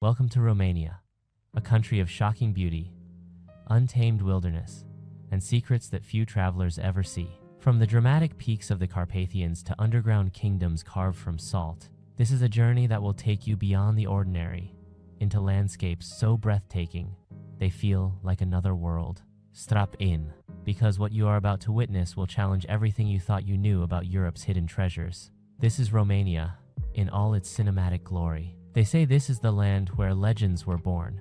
Welcome to Romania, a country of shocking beauty, untamed wilderness, and secrets that few travelers ever see. From the dramatic peaks of the Carpathians to underground kingdoms carved from salt, this is a journey that will take you beyond the ordinary, into landscapes so breathtaking, they feel like another world. Strap in, because what you are about to witness will challenge everything you thought you knew about Europe's hidden treasures. This is Romania, in all its cinematic glory. They say this is the land where legends were born,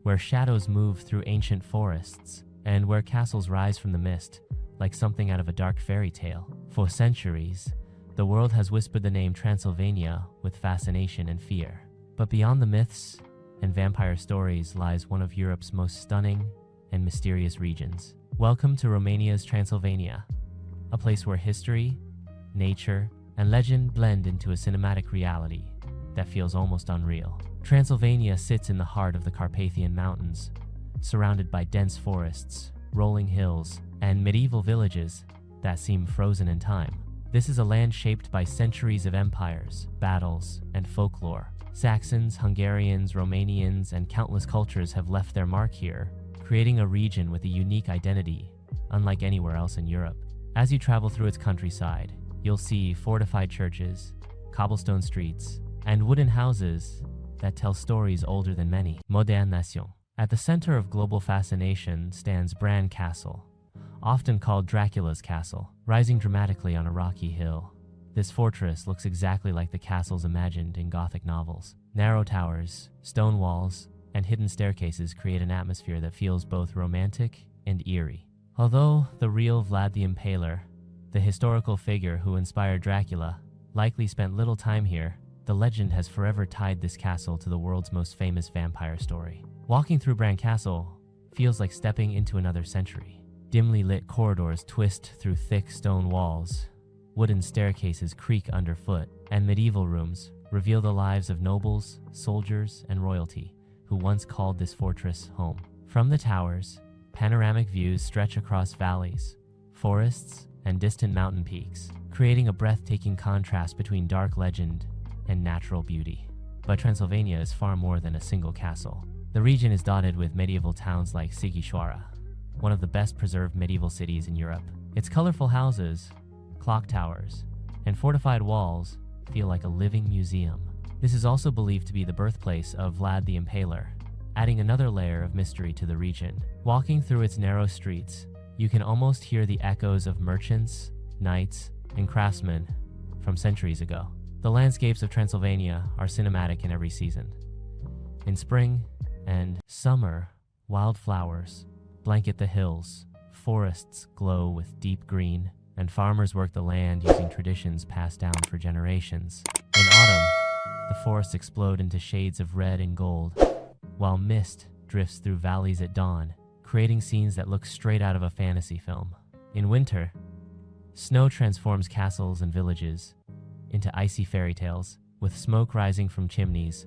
where shadows move through ancient forests, and where castles rise from the mist, like something out of a dark fairy tale. For centuries, the world has whispered the name Transylvania with fascination and fear. But beyond the myths and vampire stories lies one of Europe's most stunning and mysterious regions. Welcome to Romania's Transylvania, a place where history, nature, and legend blend into a cinematic reality that feels almost unreal. Transylvania sits in the heart of the Carpathian Mountains, surrounded by dense forests, rolling hills, and medieval villages that seem frozen in time. This is a land shaped by centuries of empires, battles, and folklore. Saxons, Hungarians, Romanians, and countless cultures have left their mark here, creating a region with a unique identity, unlike anywhere else in Europe. As you travel through its countryside, you'll see fortified churches, cobblestone streets, and wooden houses that tell stories older than many. Modern Nation. At the center of global fascination stands Bran Castle, often called Dracula's castle, rising dramatically on a rocky hill. This fortress looks exactly like the castles imagined in Gothic novels. Narrow towers, stone walls, and hidden staircases create an atmosphere that feels both romantic and eerie. Although the real Vlad the Impaler, the historical figure who inspired Dracula, likely spent little time here, the legend has forever tied this castle to the world's most famous vampire story. Walking through Bran Castle feels like stepping into another century. Dimly lit corridors twist through thick stone walls, wooden staircases creak underfoot, and medieval rooms reveal the lives of nobles, soldiers, and royalty who once called this fortress home. From the towers, panoramic views stretch across valleys, forests, and distant mountain peaks, creating a breathtaking contrast between dark legend and natural beauty. But Transylvania is far more than a single castle. The region is dotted with medieval towns like Sighișoara, one of the best preserved medieval cities in Europe. Its colorful houses, clock towers, and fortified walls feel like a living museum. This is also believed to be the birthplace of Vlad the Impaler, adding another layer of mystery to the region. Walking through its narrow streets, you can almost hear the echoes of merchants, knights, and craftsmen from centuries ago. The landscapes of Transylvania are cinematic in every season. In spring and summer, wildflowers blanket the hills, forests glow with deep green, and farmers work the land using traditions passed down for generations. In autumn, the forests explode into shades of red and gold, while mist drifts through valleys at dawn, creating scenes that look straight out of a fantasy film. In winter, snow transforms castles and villages into icy fairy tales, with smoke rising from chimneys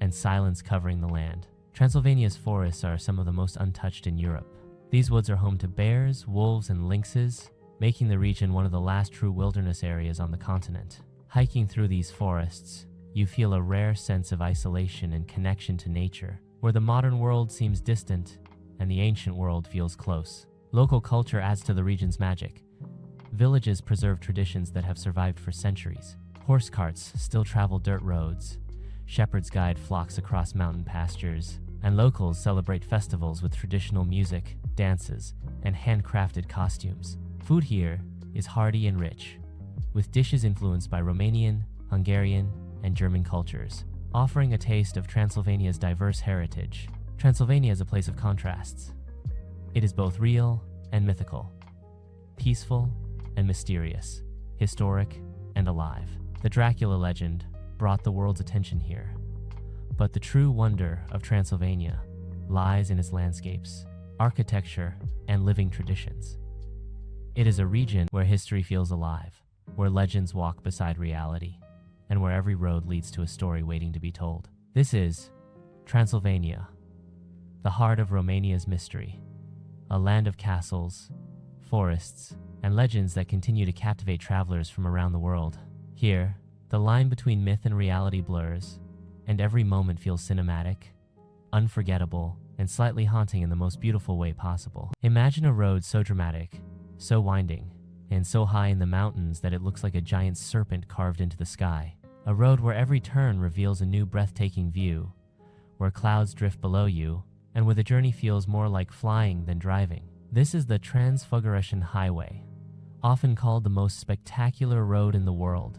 and silence covering the land. Transylvania's forests are some of the most untouched in Europe. These woods are home to bears, wolves, and lynxes, making the region one of the last true wilderness areas on the continent. Hiking through these forests, you feel a rare sense of isolation and connection to nature, where the modern world seems distant and the ancient world feels close. Local culture adds to the region's magic. Villages preserve traditions that have survived for centuries. Horse carts still travel dirt roads, shepherds guide flocks across mountain pastures, and locals celebrate festivals with traditional music, dances, and handcrafted costumes. Food here is hearty and rich, with dishes influenced by Romanian, Hungarian, and German cultures, offering a taste of Transylvania's diverse heritage. Transylvania is a place of contrasts. It is both real and mythical, peaceful and mysterious, historic and alive. The Dracula legend brought the world's attention here, but the true wonder of Transylvania lies in its landscapes, architecture, and living traditions. It is a region where history feels alive, where legends walk beside reality, and where every road leads to a story waiting to be told. This is Transylvania, the heart of Romania's mystery, a land of castles, forests, and legends that continue to captivate travelers from around the world. Here, the line between myth and reality blurs, and every moment feels cinematic, unforgettable, and slightly haunting in the most beautiful way possible. Imagine a road so dramatic, so winding, and so high in the mountains that it looks like a giant serpent carved into the sky. A road where every turn reveals a new breathtaking view, where clouds drift below you, and where the journey feels more like flying than driving. This is the Transfăgărășan Highway, often called the most spectacular road in the world,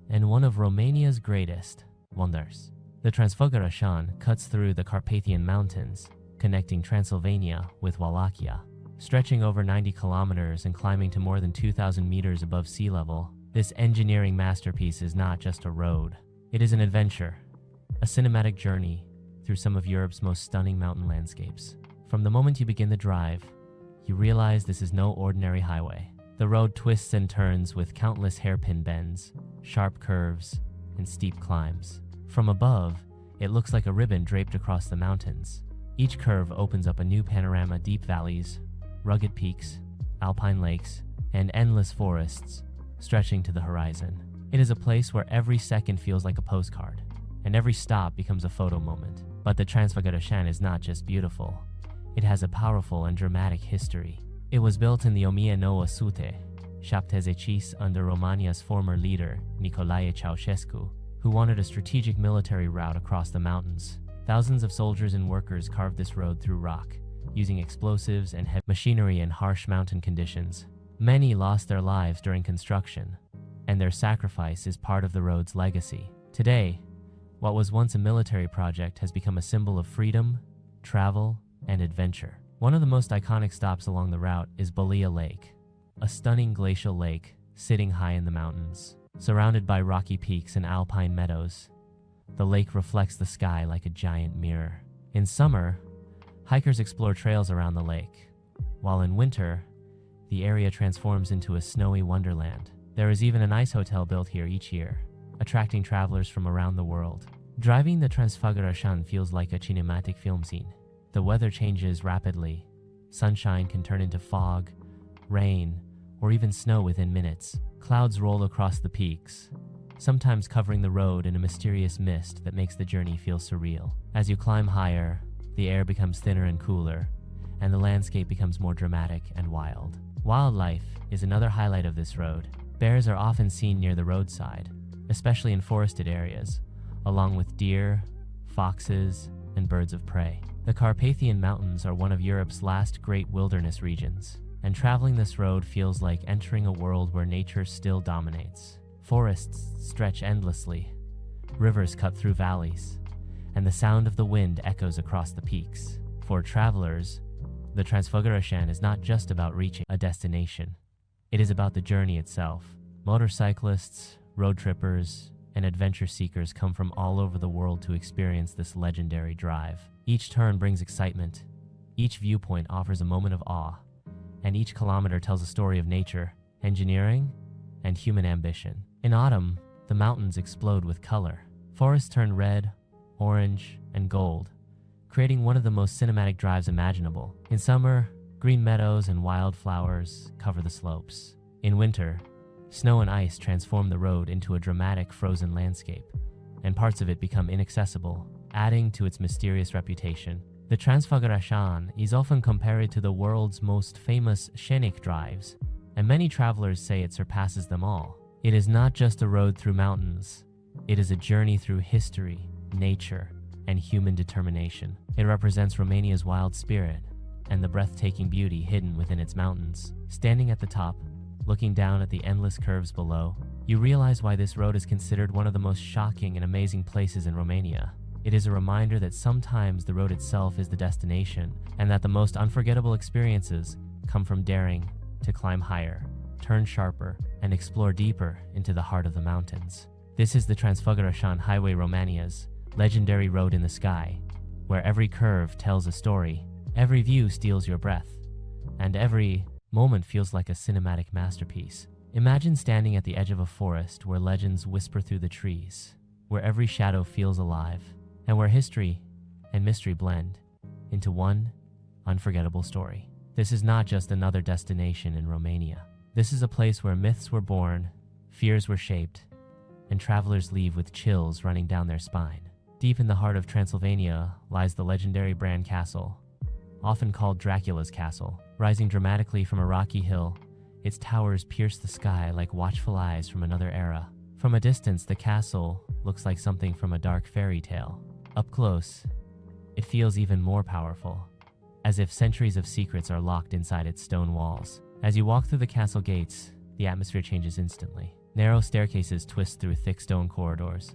and one of Romania's greatest wonders. The Transfăgărășan cuts through the Carpathian Mountains, connecting Transylvania with Wallachia. Stretching over 90 kilometers and climbing to more than 2,000 meters above sea level, this engineering masterpiece is not just a road. It is an adventure, a cinematic journey through some of Europe's most stunning mountain landscapes. From the moment you begin the drive, you realize this is no ordinary highway. The road twists and turns with countless hairpin bends, sharp curves, and steep climbs. From above, it looks like a ribbon draped across the mountains. Each curve opens up a new panorama: deep valleys, rugged peaks, alpine lakes, and endless forests stretching to the horizon. It is a place where every second feels like a postcard, and every stop becomes a photo moment. But the Transfăgărășan is not just beautiful. It has a powerful and dramatic history. It was built in the 1970s under Romania's former leader, Nicolae Ceausescu, who wanted a strategic military route across the mountains. Thousands of soldiers and workers carved this road through rock, using explosives and heavy machinery in harsh mountain conditions. Many lost their lives during construction, and their sacrifice is part of the road's legacy. Today, what was once a military project has become a symbol of freedom, travel, and adventure. One of the most iconic stops along the route is Bălea Lake, a stunning glacial lake sitting high in the mountains. Surrounded by rocky peaks and alpine meadows, the lake reflects the sky like a giant mirror. In summer, hikers explore trails around the lake, while in winter, the area transforms into a snowy wonderland. There is even an ice hotel built here each year, attracting travelers from around the world. Driving the Transfăgărășan feels like a cinematic film scene. The weather changes rapidly. Sunshine can turn into fog, rain, or even snow within minutes. Clouds roll across the peaks, sometimes covering the road in a mysterious mist that makes the journey feel surreal. As you climb higher, the air becomes thinner and cooler, and the landscape becomes more dramatic and wild. Wildlife is another highlight of this road. Bears are often seen near the roadside, especially in forested areas, along with deer, foxes, and birds of prey. The Carpathian Mountains are one of Europe's last great wilderness regions, and traveling this road feels like entering a world where nature still dominates. Forests stretch endlessly, rivers cut through valleys, and the sound of the wind echoes across the peaks. For travelers, the Transfăgărășan is not just about reaching a destination. It is about the journey itself. Motorcyclists, road trippers, and adventure seekers come from all over the world to experience this legendary drive. Each turn brings excitement, each viewpoint offers a moment of awe, and each kilometer tells a story of nature, engineering, and human ambition. In autumn, the mountains explode with color. Forests turn red, orange, and gold, creating one of the most cinematic drives imaginable. In summer, green meadows and wildflowers cover the slopes. In winter, snow and ice transform the road into a dramatic frozen landscape, and parts of it become inaccessible, adding to its mysterious reputation. The Transfăgărășan is often compared to the world's most famous Scenic drives, and many travelers say it surpasses them all. It is not just a road through mountains, it is a journey through history, nature, and human determination. It represents Romania's wild spirit and the breathtaking beauty hidden within its mountains. Standing at the top, looking down at the endless curves below, you realize why this road is considered one of the most shocking and amazing places in Romania. It is a reminder that sometimes the road itself is the destination, and that the most unforgettable experiences come from daring to climb higher, turn sharper, and explore deeper into the heart of the mountains. This is the Transfăgărășan Highway, Romania's legendary road in the sky, where every curve tells a story, every view steals your breath, and every moment feels like a cinematic masterpiece. Imagine standing at the edge of a forest where legends whisper through the trees, where every shadow feels alive, and where history and mystery blend into one unforgettable story. This is not just another destination in Romania. This is a place where myths were born, fears were shaped, and travelers leave with chills running down their spine. Deep in the heart of Transylvania lies the legendary Bran Castle, often called Dracula's Castle. Rising dramatically from a rocky hill, its towers pierce the sky like watchful eyes from another era. From a distance, the castle looks like something from a dark fairy tale. Up close, it feels even more powerful, as if centuries of secrets are locked inside its stone walls. As you walk through the castle gates, the atmosphere changes instantly. Narrow staircases twist through thick stone corridors.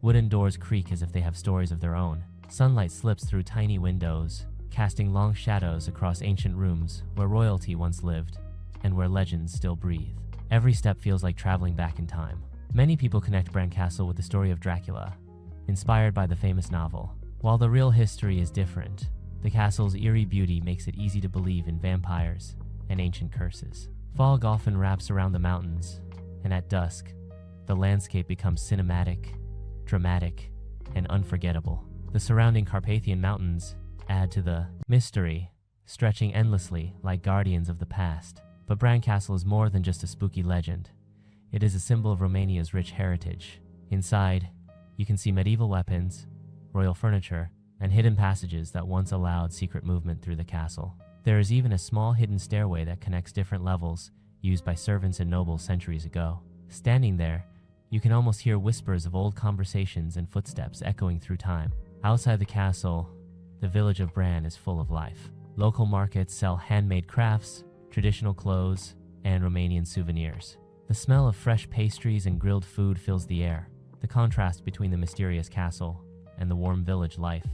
Wooden doors creak as if they have stories of their own. Sunlight slips through tiny windows, casting long shadows across ancient rooms where royalty once lived and where legends still breathe. Every step feels like traveling back in time. Many people connect Bran Castle with the story of Dracula, inspired by the famous novel. While the real history is different, the castle's eerie beauty makes it easy to believe in vampires and ancient curses. Fog often wraps around the mountains, and at dusk, the landscape becomes cinematic, dramatic, and unforgettable. The surrounding Carpathian Mountains add to the mystery, stretching endlessly like guardians of the past. But Bran Castle is more than just a spooky legend. It is a symbol of Romania's rich heritage. Inside, you can see medieval weapons, royal furniture, and hidden passages that once allowed secret movement through the castle. There is even a small hidden stairway that connects different levels used by servants and nobles centuries ago. Standing there, you can almost hear whispers of old conversations and footsteps echoing through time. Outside the castle, the village of Bran is full of life. Local markets sell handmade crafts, traditional clothes, and Romanian souvenirs. The smell of fresh pastries and grilled food fills the air. The contrast between the mysterious castle and the warm village life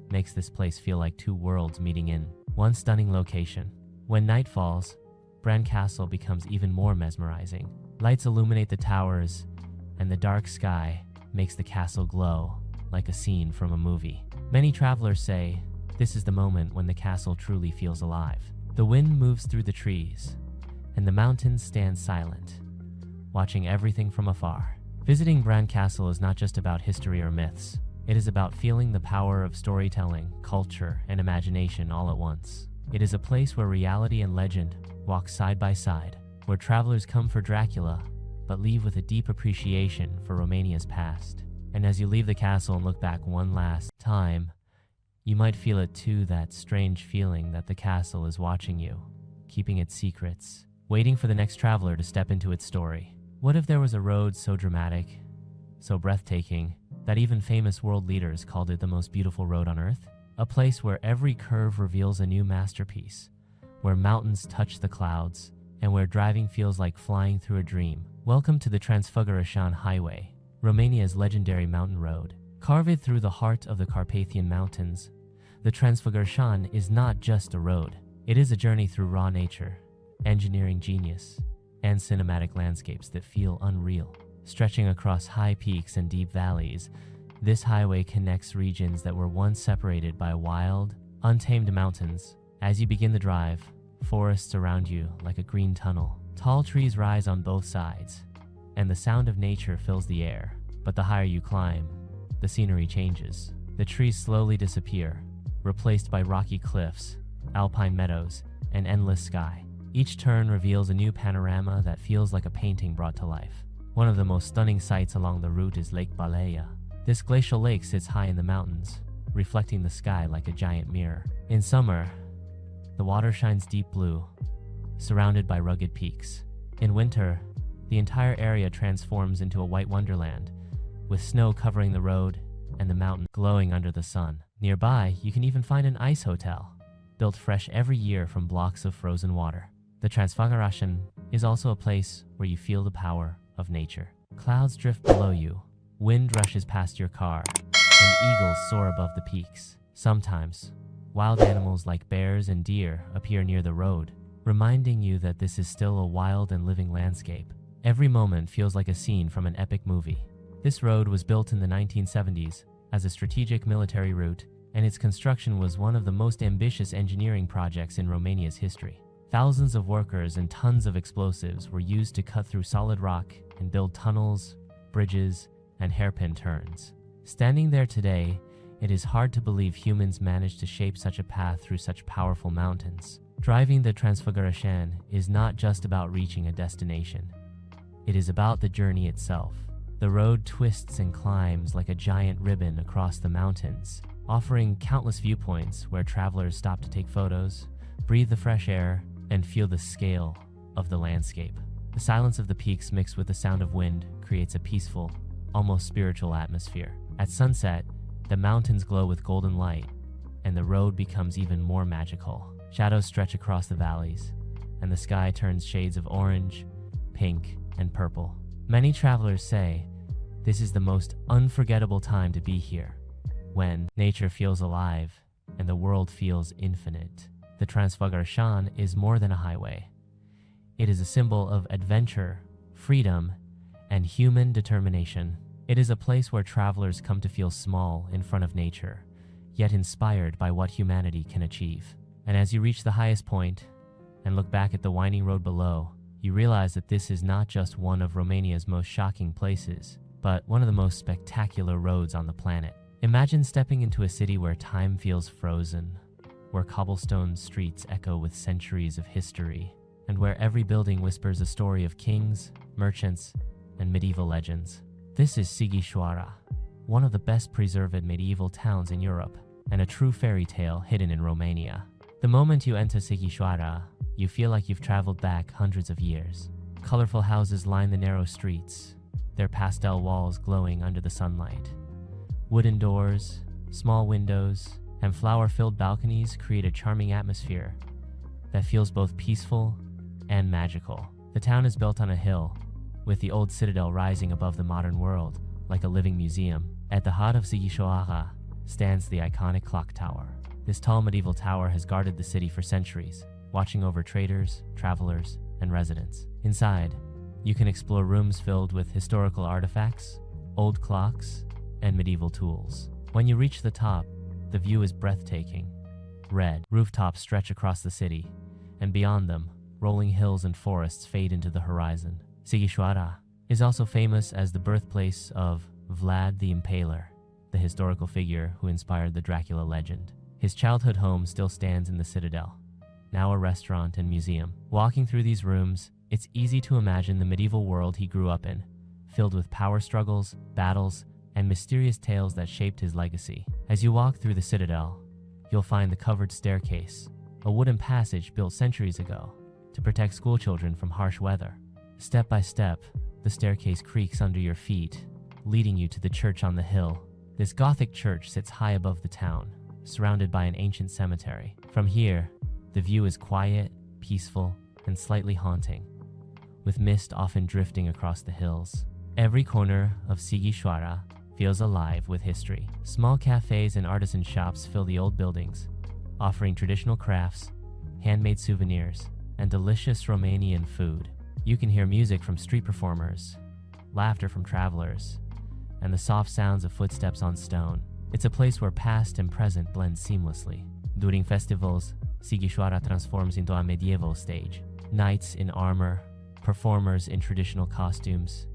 makes this place feel like two worlds meeting in one stunning location. When night falls, Bran Castle becomes even more mesmerizing. Lights illuminate the towers, and the dark sky makes the castle glow like a scene from a movie. Many travelers say this is the moment when the castle truly feels alive. The wind moves through the trees, and the mountains stand silent, watching everything from afar. Visiting Bran Castle is not just about history or myths. It is about feeling the power of storytelling, culture, and imagination all at once. It is a place where reality and legend walk side by side, where travelers come for Dracula, but leave with a deep appreciation for Romania's past. And as you leave the castle and look back one last time, you might feel it too, that strange feeling that the castle is watching you, keeping its secrets, waiting for the next traveler to step into its story. What if there was a road so dramatic, so breathtaking, that even famous world leaders called it the most beautiful road on earth? A place where every curve reveals a new masterpiece, where mountains touch the clouds, and where driving feels like flying through a dream. Welcome to the Transfăgărășan Highway, Romania's legendary mountain road. Carved through the heart of the Carpathian Mountains, the Transfăgărășan is not just a road. It is a journey through raw nature, engineering genius, and cinematic landscapes that feel unreal. Stretching across high peaks and deep valleys, this highway connects regions that were once separated by wild, untamed mountains. As you begin the drive, forests surround you like a green tunnel. Tall trees rise on both sides, and the sound of nature fills the air. But the higher you climb, the scenery changes. The trees slowly disappear, replaced by rocky cliffs, Alpine meadows, and endless sky. Each turn reveals a new panorama that feels like a painting brought to life. One of the most stunning sights along the route is Lake Balea. This glacial lake sits high in the mountains, reflecting the sky like a giant mirror. In summer, the water shines deep blue, surrounded by rugged peaks. In winter, the entire area transforms into a white wonderland, with snow covering the road and the mountain glowing under the sun. Nearby, you can even find an ice hotel, built fresh every year from blocks of frozen water. The Transfăgărășan is also a place where you feel the power of nature. Clouds drift below you, wind rushes past your car, and eagles soar above the peaks. Sometimes, wild animals like bears and deer appear near the road, reminding you that this is still a wild and living landscape. Every moment feels like a scene from an epic movie. This road was built in the 1970s as a strategic military route, and its construction was one of the most ambitious engineering projects in Romania's history. Thousands of workers and tons of explosives were used to cut through solid rock and build tunnels, bridges, and hairpin turns. Standing there today, it is hard to believe humans managed to shape such a path through such powerful mountains. Driving the Transfăgărășan is not just about reaching a destination. It is about the journey itself. The road twists and climbs like a giant ribbon across the mountains, offering countless viewpoints where travelers stop to take photos, breathe the fresh air, and feel the scale of the landscape. The silence of the peaks mixed with the sound of wind creates a peaceful, almost spiritual atmosphere. At sunset, the mountains glow with golden light, and the road becomes even more magical. Shadows stretch across the valleys, and the sky turns shades of orange, pink, and purple. Many travelers say this is the most unforgettable time to be here, when nature feels alive and the world feels infinite. The Transfăgărășan is more than a highway. It is a symbol of adventure, freedom, and human determination. It is a place where travelers come to feel small in front of nature, yet inspired by what humanity can achieve. And as you reach the highest point and look back at the winding road below, you realize that this is not just one of Romania's most shocking places, but one of the most spectacular roads on the planet. Imagine stepping into a city where time feels frozen, where cobblestone streets echo with centuries of history, and where every building whispers a story of kings, merchants, and medieval legends. This is Sighișoara, one of the best preserved medieval towns in Europe, and a true fairy tale hidden in Romania. The moment you enter Sighișoara, you feel like you've traveled back hundreds of years. Colorful houses line the narrow streets, their pastel walls glowing under the sunlight. Wooden doors, small windows, and flower-filled balconies create a charming atmosphere that feels both peaceful and magical. The town is built on a hill, with the old citadel rising above the modern world like a living museum. At the heart of Sighișoara stands the iconic clock tower. This tall medieval tower has guarded the city for centuries, watching over traders, travelers, and residents. Inside, you can explore rooms filled with historical artifacts, old clocks, and medieval tools. When you reach the top, the view is breathtaking. Red rooftops stretch across the city, and beyond them, rolling hills and forests fade into the horizon. Sighișoara is also famous as the birthplace of Vlad the Impaler, the historical figure who inspired the Dracula legend. His childhood home still stands in the citadel, now a restaurant and museum. Walking through these rooms, it's easy to imagine the medieval world he grew up in, filled with power struggles, battles, and mysterious tales that shaped his legacy. As you walk through the citadel, you'll find the covered staircase, a wooden passage built centuries ago to protect schoolchildren from harsh weather. Step by step, the staircase creaks under your feet, leading you to the church on the hill. This Gothic church sits high above the town, surrounded by an ancient cemetery. From here, the view is quiet, peaceful, and slightly haunting, with mist often drifting across the hills. Every corner of Sighișoara feels alive with history. Small cafes and artisan shops fill the old buildings, offering traditional crafts, handmade souvenirs, and delicious Romanian food. You can hear music from street performers, laughter from travelers, and the soft sounds of footsteps on stone. It's a place where past and present blend seamlessly. During festivals, Sighișoara transforms into a medieval stage. Knights in armor, performers in traditional costumes,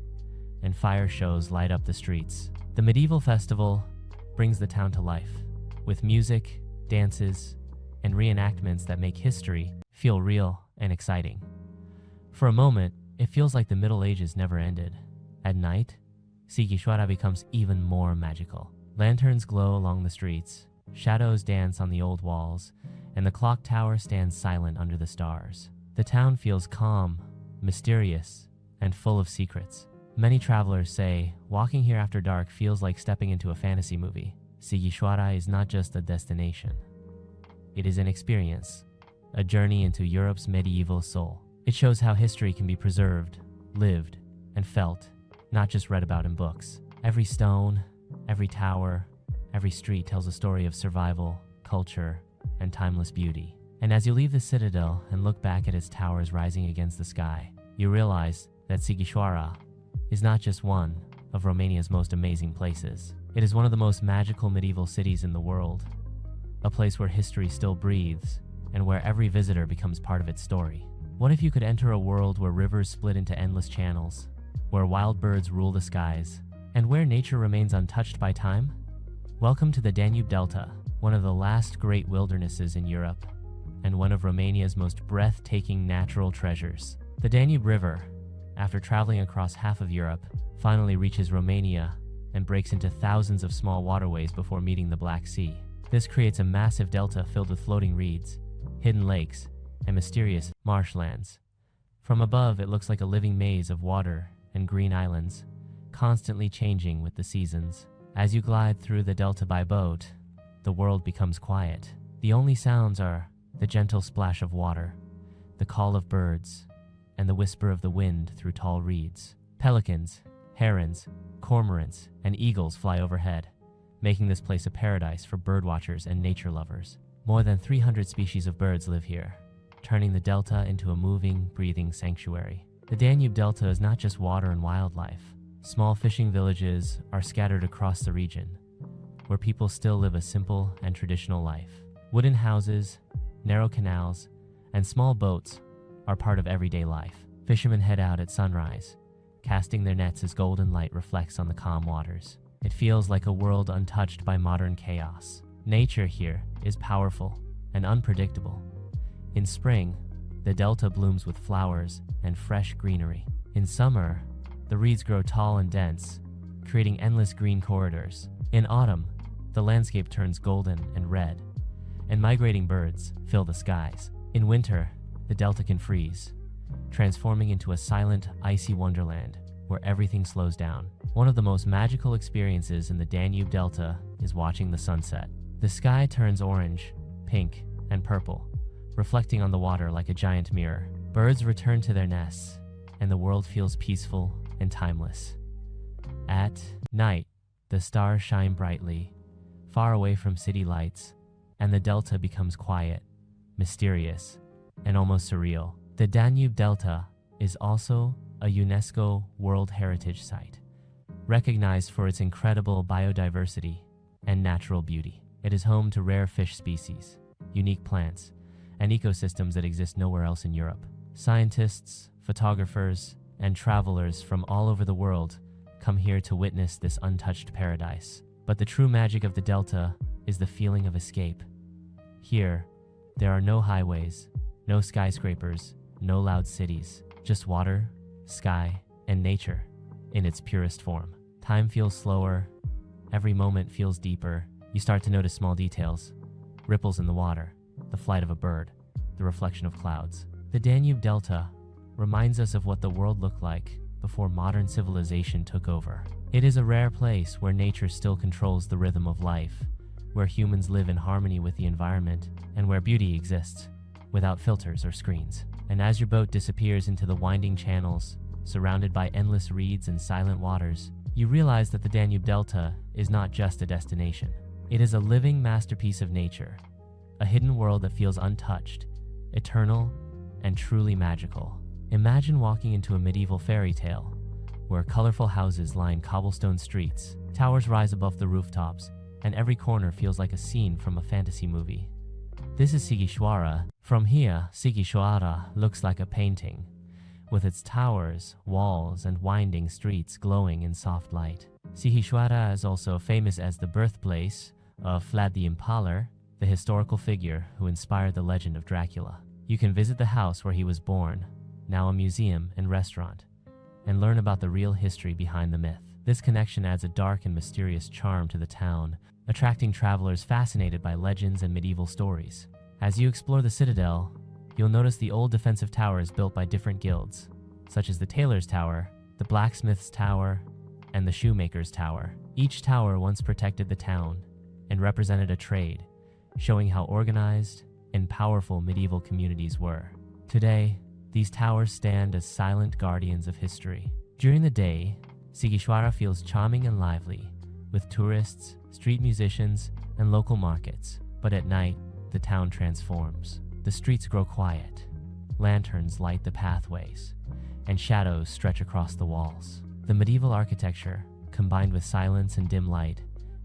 and fire shows light up the streets. The medieval festival brings the town to life, with music, dances, and reenactments that make history feel real and exciting. For a moment, it feels like the Middle Ages never ended. At night, Sighișoara becomes even more magical. Lanterns glow along the streets, shadows dance on the old walls, and the clock tower stands silent under the stars. The town feels calm, mysterious, and full of secrets. Many travelers say walking here after dark feels like stepping into a fantasy movie. Sighișoara is not just a destination. It is an experience, a journey into Europe's medieval soul. It shows how history can be preserved, lived, and felt, not just read about in books. Every stone, every tower, every street tells a story of survival, culture, and timeless beauty. And as you leave the citadel and look back at its towers rising against the sky, you realize that Sighișoara is not just one of Romania's most amazing places. It is one of the most magical medieval cities in the world, a place where history still breathes and where every visitor becomes part of its story. What if you could enter a world where rivers split into endless channels, where wild birds rule the skies, and where nature remains untouched by time? Welcome to the Danube Delta, one of the last great wildernesses in Europe, and one of Romania's most breathtaking natural treasures. The Danube River, after traveling across half of Europe, finally reaches Romania and breaks into thousands of small waterways before meeting the Black Sea. This creates a massive delta filled with floating reeds, hidden lakes, and mysterious marshlands. From above, it looks like a living maze of water and green islands, constantly changing with the seasons. As you glide through the delta by boat, the world becomes quiet. The only sounds are the gentle splash of water, the call of birds, and the whisper of the wind through tall reeds. Pelicans, herons, cormorants, and eagles fly overhead, making this place a paradise for birdwatchers and nature lovers. More than 300 species of birds live here, turning the delta into a moving, breathing sanctuary. The Danube Delta is not just water and wildlife. Small fishing villages are scattered across the region, where people still live a simple and traditional life. Wooden houses, narrow canals, and small boats are part of everyday life. Fishermen head out at sunrise, casting their nets as golden light reflects on the calm waters. It feels like a world untouched by modern chaos. Nature here is powerful and unpredictable. In spring, the delta blooms with flowers and fresh greenery. In summer, the reeds grow tall and dense, creating endless green corridors. In autumn, the landscape turns golden and red, and migrating birds fill the skies. In winter, the delta can freeze, transforming into a silent, icy wonderland where everything slows down. One of the most magical experiences in the Danube Delta is watching the sunset. The sky turns orange, pink, and purple, reflecting on the water like a giant mirror. Birds return to their nests, and the world feels peaceful and timeless. At night, the stars shine brightly, far away from city lights, and the delta becomes quiet, mysterious, and almost surreal. The Danube Delta is also a UNESCO World Heritage Site, recognized for its incredible biodiversity and natural beauty. It is home to rare fish species, unique plants, and ecosystems that exist nowhere else in Europe. Scientists, photographers, and travelers from all over the world come here to witness this untouched paradise. But the true magic of the Delta is the feeling of escape. Here, there are no highways, no skyscrapers, no loud cities, just water, sky, and nature in its purest form. Time feels slower, every moment feels deeper. You start to notice small details, ripples in the water, the flight of a bird, the reflection of clouds. The Danube Delta reminds us of what the world looked like before modern civilization took over. It is a rare place where nature still controls the rhythm of life, where humans live in harmony with the environment, and where beauty exists without filters or screens. And as your boat disappears into the winding channels, surrounded by endless reeds and silent waters, you realize that the Danube Delta is not just a destination. It is a living masterpiece of nature, a hidden world that feels untouched, eternal, and truly magical. Imagine walking into a medieval fairy tale, where colorful houses line cobblestone streets, towers rise above the rooftops, and every corner feels like a scene from a fantasy movie. This is Sighișoara. From here, Sighișoara looks like a painting, with its towers, walls, and winding streets glowing in soft light. Sighișoara is also famous as the birthplace of Vlad the Impaler, the historical figure who inspired the legend of Dracula. You can visit the house where he was born, now a museum and restaurant, and learn about the real history behind the myth. This connection adds a dark and mysterious charm to the town, attracting travelers fascinated by legends and medieval stories. As you explore the citadel, you'll notice the old defensive towers built by different guilds, such as the Tailor's Tower, the Blacksmith's Tower, and the Shoemaker's Tower. Each tower once protected the town and represented a trade, showing how organized and powerful medieval communities were. Today, these towers stand as silent guardians of history. During the day, Sighișoara feels charming and lively, with tourists, street musicians, and local markets. But at night, the town transforms. The streets grow quiet, lanterns light the pathways, and shadows stretch across the walls. The medieval architecture, combined with silence and dim light,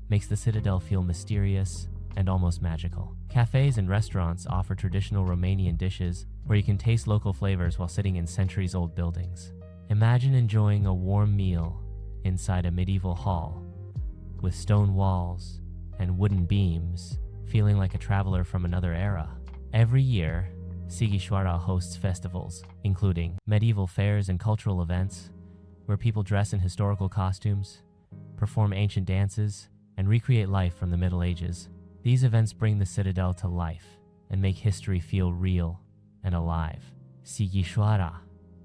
makes the citadel feel mysterious and almost magical. Cafes and restaurants offer traditional Romanian dishes where you can taste local flavors while sitting in centuries-old buildings. Imagine enjoying a warm meal inside a medieval hall with stone walls and wooden beams, feeling like a traveler from another era. Every year, Sighișoara hosts festivals, including medieval fairs and cultural events, where people dress in historical costumes, perform ancient dances, and recreate life from the Middle Ages. These events bring the citadel to life and make history feel real and alive. Sighișoara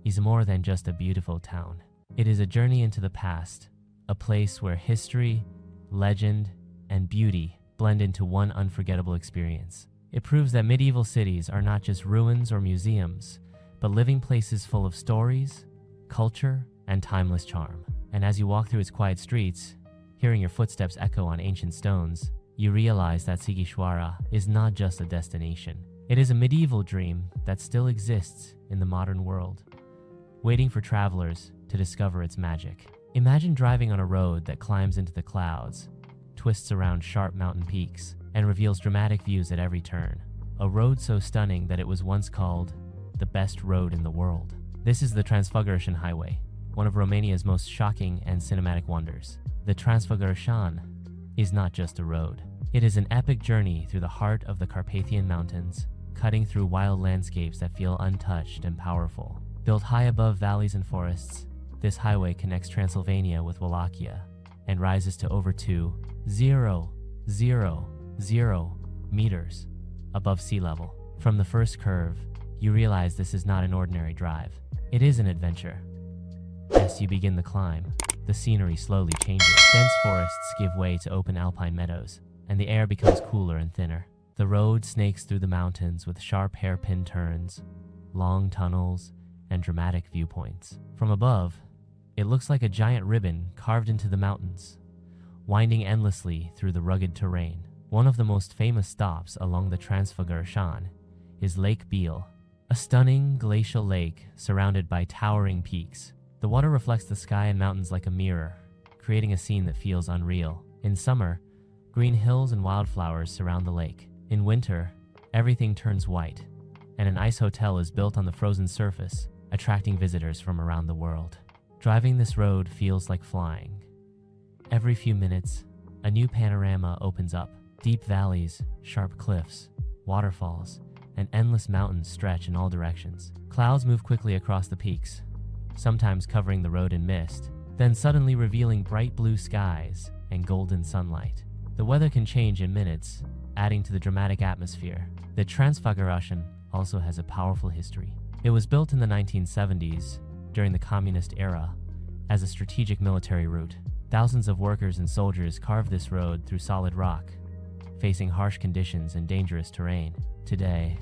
is more than just a beautiful town. It is a journey into the past, a place where history, legend, and beauty blend into one unforgettable experience. It proves that medieval cities are not just ruins or museums, but living places full of stories, culture, and timeless charm. And as you walk through its quiet streets, hearing your footsteps echo on ancient stones, you realize that Sighișoara is not just a destination. It is a medieval dream that still exists in the modern world, waiting for travelers to discover its magic. Imagine driving on a road that climbs into the clouds, twists around sharp mountain peaks, and reveals dramatic views at every turn. A road so stunning that it was once called the best road in the world. This is the Transfăgărășan Highway, one of Romania's most shocking and cinematic wonders. The Transfăgărășan is not just a road. It is an epic journey through the heart of the Carpathian Mountains, cutting through wild landscapes that feel untouched and powerful. Built high above valleys and forests, this highway connects Transylvania with Wallachia and rises to over 2,000 meters above sea level. From the first curve, you realize this is not an ordinary drive. It is an adventure. As you begin the climb, the scenery slowly changes. Dense forests give way to open Alpine meadows, and the air becomes cooler and thinner. The road snakes through the mountains with sharp hairpin turns, long tunnels, and dramatic viewpoints. From above, it looks like a giant ribbon carved into the mountains, winding endlessly through the rugged terrain. One of the most famous stops along the Transfăgărășan is Lake Biel, a stunning glacial lake surrounded by towering peaks. The water reflects the sky and mountains like a mirror, creating a scene that feels unreal. In summer, green hills and wildflowers surround the lake. In winter, everything turns white, and an ice hotel is built on the frozen surface, attracting visitors from around the world. Driving this road feels like flying. Every few minutes, a new panorama opens up. Deep valleys, sharp cliffs, waterfalls, and endless mountains stretch in all directions. Clouds move quickly across the peaks, sometimes covering the road in mist, then suddenly revealing bright blue skies and golden sunlight. The weather can change in minutes, adding to the dramatic atmosphere. The Transfăgărășan also has a powerful history. It was built in the 1970s, during the communist era, as a strategic military route. Thousands of workers and soldiers carved this road through solid rock, facing harsh conditions and dangerous terrain. Today,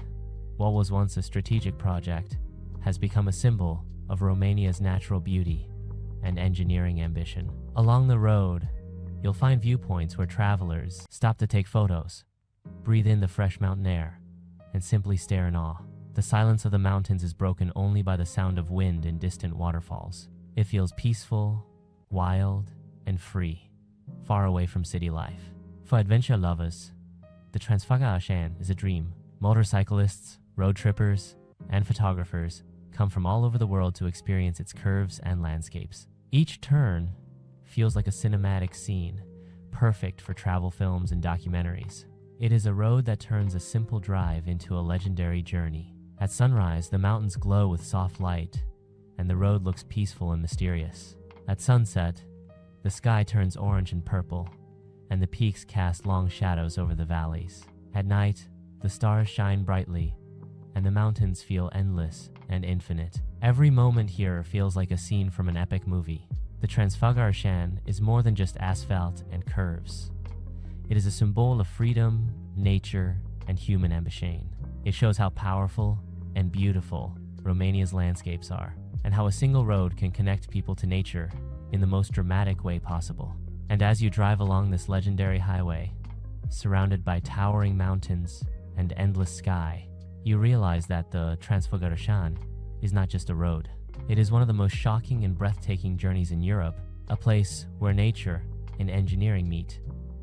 what was once a strategic project has become a symbol of Romania's natural beauty and engineering ambition. Along the road, you'll find viewpoints where travelers stop to take photos, breathe in the fresh mountain air, and simply stare in awe. The silence of the mountains is broken only by the sound of wind and distant waterfalls. It feels peaceful, wild, and free, far away from city life. For adventure lovers, the Transfăgărășan is a dream. Motorcyclists, road trippers, and photographers come from all over the world to experience its curves and landscapes. Each turn feels like a cinematic scene, perfect for travel films and documentaries. It is a road that turns a simple drive into a legendary journey. At sunrise, the mountains glow with soft light, and the road looks peaceful and mysterious. At sunset, the sky turns orange and purple, and the peaks cast long shadows over the valleys. At night, the stars shine brightly, and the mountains feel endless and infinite. Every moment here feels like a scene from an epic movie. The Transfăgărășan is more than just asphalt and curves. It is a symbol of freedom, nature, and human ambition. It shows how powerful and beautiful Romania's landscapes are, and how a single road can connect people to nature in the most dramatic way possible. And as you drive along this legendary highway, surrounded by towering mountains and endless sky, you realize that the Transfăgărășan is not just a road. It is one of the most shocking and breathtaking journeys in Europe, a place where nature and engineering meet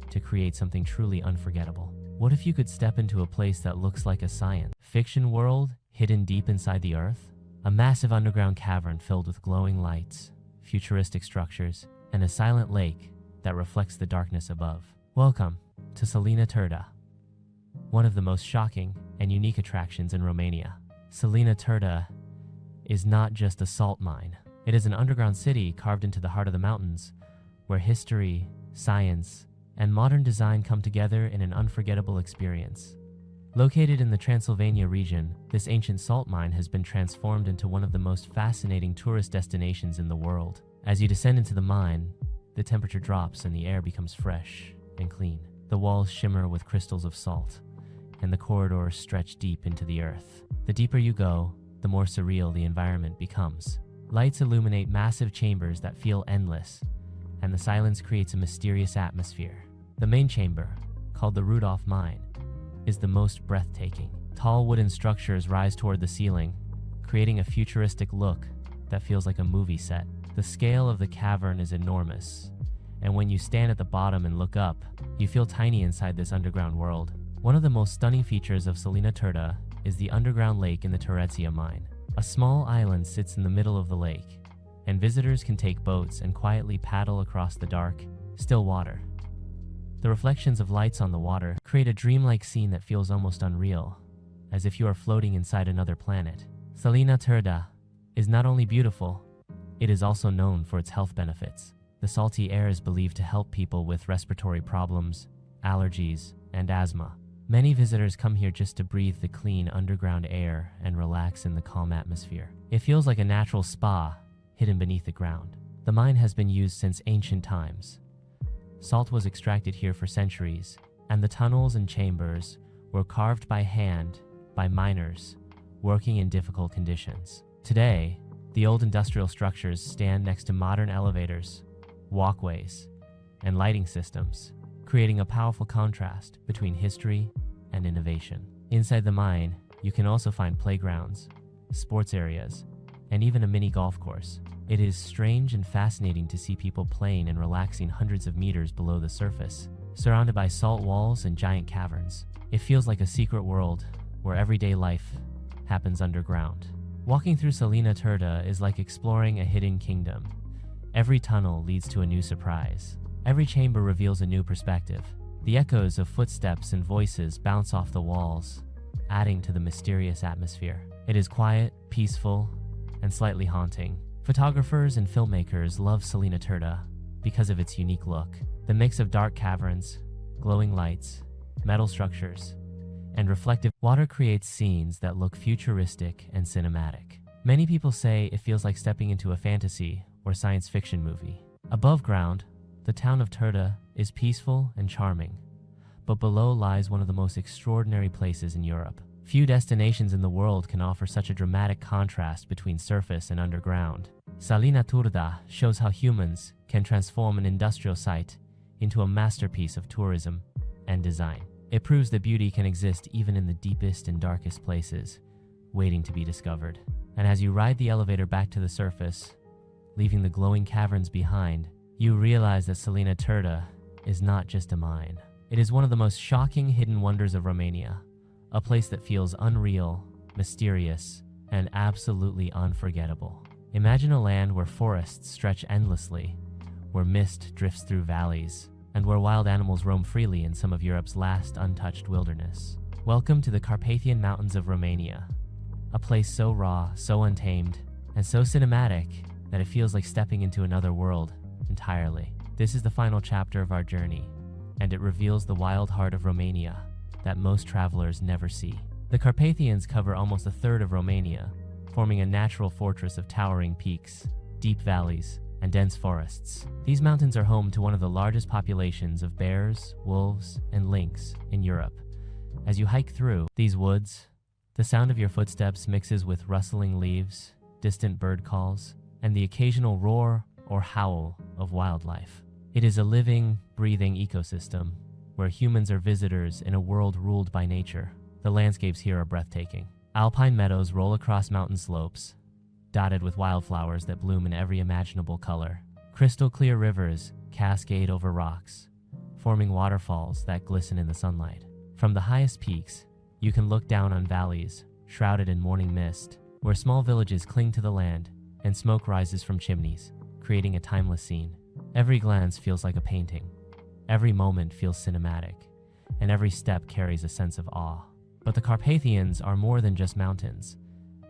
to create something truly unforgettable. What if you could step into a place that looks like a science fiction world hidden deep inside the earth? A massive underground cavern filled with glowing lights, futuristic structures, and a silent lake that reflects the darkness above. Welcome to Salina, Turda, one of the most shocking and unique attractions in Romania. Salina, Turda is not just a salt mine. It is an underground city carved into the heart of the mountains, where history, science, and modern design come together in an unforgettable experience. Located in the Transylvania region, this ancient salt mine has been transformed into one of the most fascinating tourist destinations in the world. As you descend into the mine, the temperature drops and the air becomes fresh and clean. The walls shimmer with crystals of salt, and the corridors stretch deep into the earth. The deeper you go, the more surreal the environment becomes. Lights illuminate massive chambers that feel endless, and the silence creates a mysterious atmosphere. The main chamber, called the Rudolph Mine, is the most breathtaking. Tall wooden structures rise toward the ceiling, creating a futuristic look that feels like a movie set. The scale of the cavern is enormous, and when you stand at the bottom and look up, you feel tiny inside this underground world. One of the most stunning features of Salina Turda is the underground lake in the Turda mine. A small island sits in the middle of the lake, and visitors can take boats and quietly paddle across the dark, still water. The reflections of lights on the water create a dreamlike scene that feels almost unreal, as if you are floating inside another planet. Salina Turda is not only beautiful, it is also known for its health benefits. The salty air is believed to help people with respiratory problems, allergies, and asthma. Many visitors come here just to breathe the clean underground air and relax in the calm atmosphere. It feels like a natural spa hidden beneath the ground. The mine has been used since ancient times. Salt was extracted here for centuries, and the tunnels and chambers were carved by hand by miners working in difficult conditions. Today, the old industrial structures stand next to modern elevators, walkways, and lighting systems, creating a powerful contrast between history and innovation. Inside the mine, you can also find playgrounds, sports areas, and even a mini golf course. It is strange and fascinating to see people playing and relaxing hundreds of meters below the surface, surrounded by salt walls and giant caverns. It feels like a secret world where everyday life happens underground. Walking through Salina Turda is like exploring a hidden kingdom. Every tunnel leads to a new surprise. Every chamber reveals a new perspective. The echoes of footsteps and voices bounce off the walls, adding to the mysterious atmosphere. It is quiet, peaceful, and slightly haunting. Photographers and filmmakers love Salina Turda because of its unique look. The mix of dark caverns, glowing lights, metal structures, and reflective water creates scenes that look futuristic and cinematic. Many people say it feels like stepping into a fantasy or science fiction movie. Above ground, the town of Turda is peaceful and charming, but below lies one of the most extraordinary places in Europe. Few destinations in the world can offer such a dramatic contrast between surface and underground. Salina Turda shows how humans can transform an industrial site into a masterpiece of tourism and design. It proves that beauty can exist even in the deepest and darkest places, waiting to be discovered. And as you ride the elevator back to the surface, leaving the glowing caverns behind, you realize that Salina Turda is not just a mine. It is one of the most shocking hidden wonders of Romania, a place that feels unreal, mysterious, and absolutely unforgettable. Imagine a land where forests stretch endlessly, where mist drifts through valleys, and where wild animals roam freely in some of Europe's last untouched wilderness. Welcome to the Carpathian Mountains of Romania, a place so raw, so untamed, and so cinematic that it feels like stepping into another world entirely. This is the final chapter of our journey, and it reveals the wild heart of Romania that most travelers never see. The Carpathians cover almost a third of Romania, forming a natural fortress of towering peaks, deep valleys, and dense forests. These mountains are home to one of the largest populations of bears, wolves, and lynx in Europe. As you hike through these woods, the sound of your footsteps mixes with rustling leaves, distant bird calls, and the occasional roar or howl of wildlife. It is a living, breathing ecosystem where humans are visitors in a world ruled by nature. The landscapes here are breathtaking. Alpine meadows roll across mountain slopes, dotted with wildflowers that bloom in every imaginable color. Crystal clear rivers cascade over rocks, forming waterfalls that glisten in the sunlight. From the highest peaks, you can look down on valleys shrouded in morning mist, where small villages cling to the land and smoke rises from chimneys, creating a timeless scene. Every glance feels like a painting. Every moment feels cinematic, and every step carries a sense of awe. But the Carpathians are more than just mountains.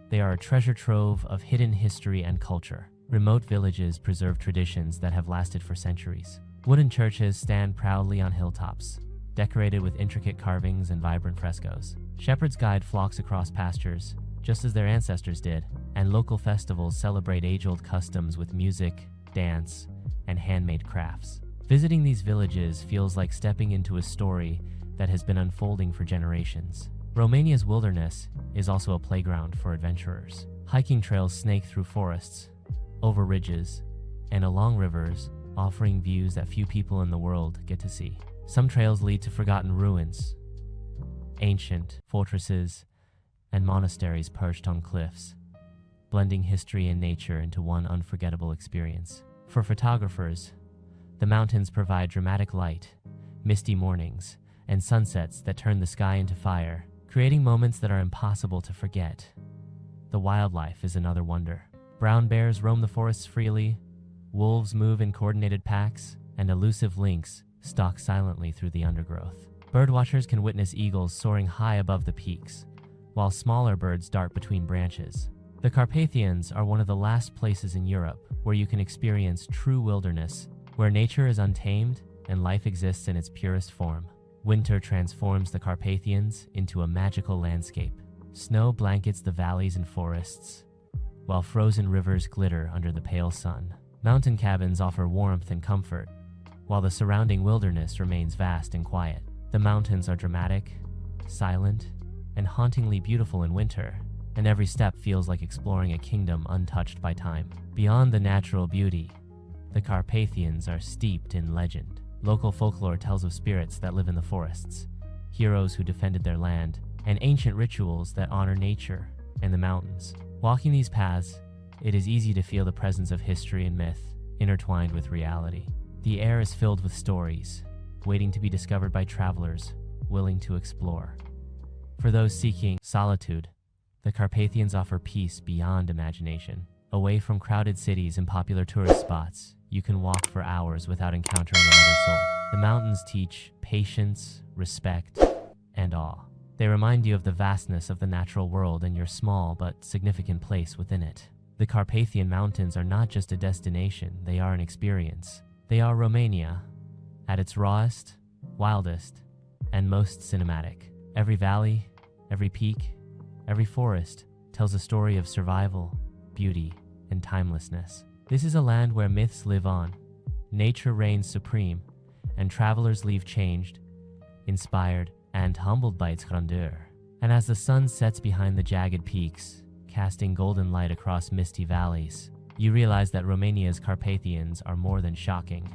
They are a treasure trove of hidden history and culture. Remote villages preserve traditions that have lasted for centuries. Wooden churches stand proudly on hilltops, decorated with intricate carvings and vibrant frescoes. Shepherds guide flocks across pastures, just as their ancestors did, and local festivals celebrate age-old customs with music, dance, and handmade crafts. Visiting these villages feels like stepping into a story that has been unfolding for generations. Romania's wilderness is also a playground for adventurers. Hiking trails snake through forests, over ridges, and along rivers, offering views that few people in the world get to see. Some trails lead to forgotten ruins, ancient fortresses, and monasteries perched on cliffs, blending history and nature into one unforgettable experience. For photographers, the mountains provide dramatic light, misty mornings, and sunsets that turn the sky into fire, creating moments that are impossible to forget. The wildlife is another wonder. Brown bears roam the forests freely, wolves move in coordinated packs, and elusive lynx stalk silently through the undergrowth. Birdwatchers can witness eagles soaring high above the peaks, while smaller birds dart between branches. The Carpathians are one of the last places in Europe where you can experience true wilderness, where nature is untamed and life exists in its purest form. Winter transforms the Carpathians into a magical landscape. Snow blankets the valleys and forests, while frozen rivers glitter under the pale sun. Mountain cabins offer warmth and comfort, while the surrounding wilderness remains vast and quiet. The mountains are dramatic, silent, and hauntingly beautiful in winter, and every step feels like exploring a kingdom untouched by time. Beyond the natural beauty, the Carpathians are steeped in legend. Local folklore tells of spirits that live in the forests, heroes who defended their land, and ancient rituals that honor nature and the mountains. Walking these paths, it is easy to feel the presence of history and myth intertwined with reality. The air is filled with stories, waiting to be discovered by travelers willing to explore. For those seeking solitude, the Carpathians offer peace beyond imagination. Away from crowded cities and popular tourist spots, you can walk for hours without encountering another soul. The mountains teach patience, respect, and awe. They remind you of the vastness of the natural world and your small but significant place within it. The Carpathian Mountains are not just a destination, they are an experience. They are Romania, at its rawest, wildest, and most cinematic. Every valley, every peak, every forest tells a story of survival, beauty, and timelessness. This is a land where myths live on, nature reigns supreme, and travelers leave changed, inspired, and humbled by its grandeur. And as the sun sets behind the jagged peaks, casting golden light across misty valleys, you realize that Romania's Carpathians are more than shocking.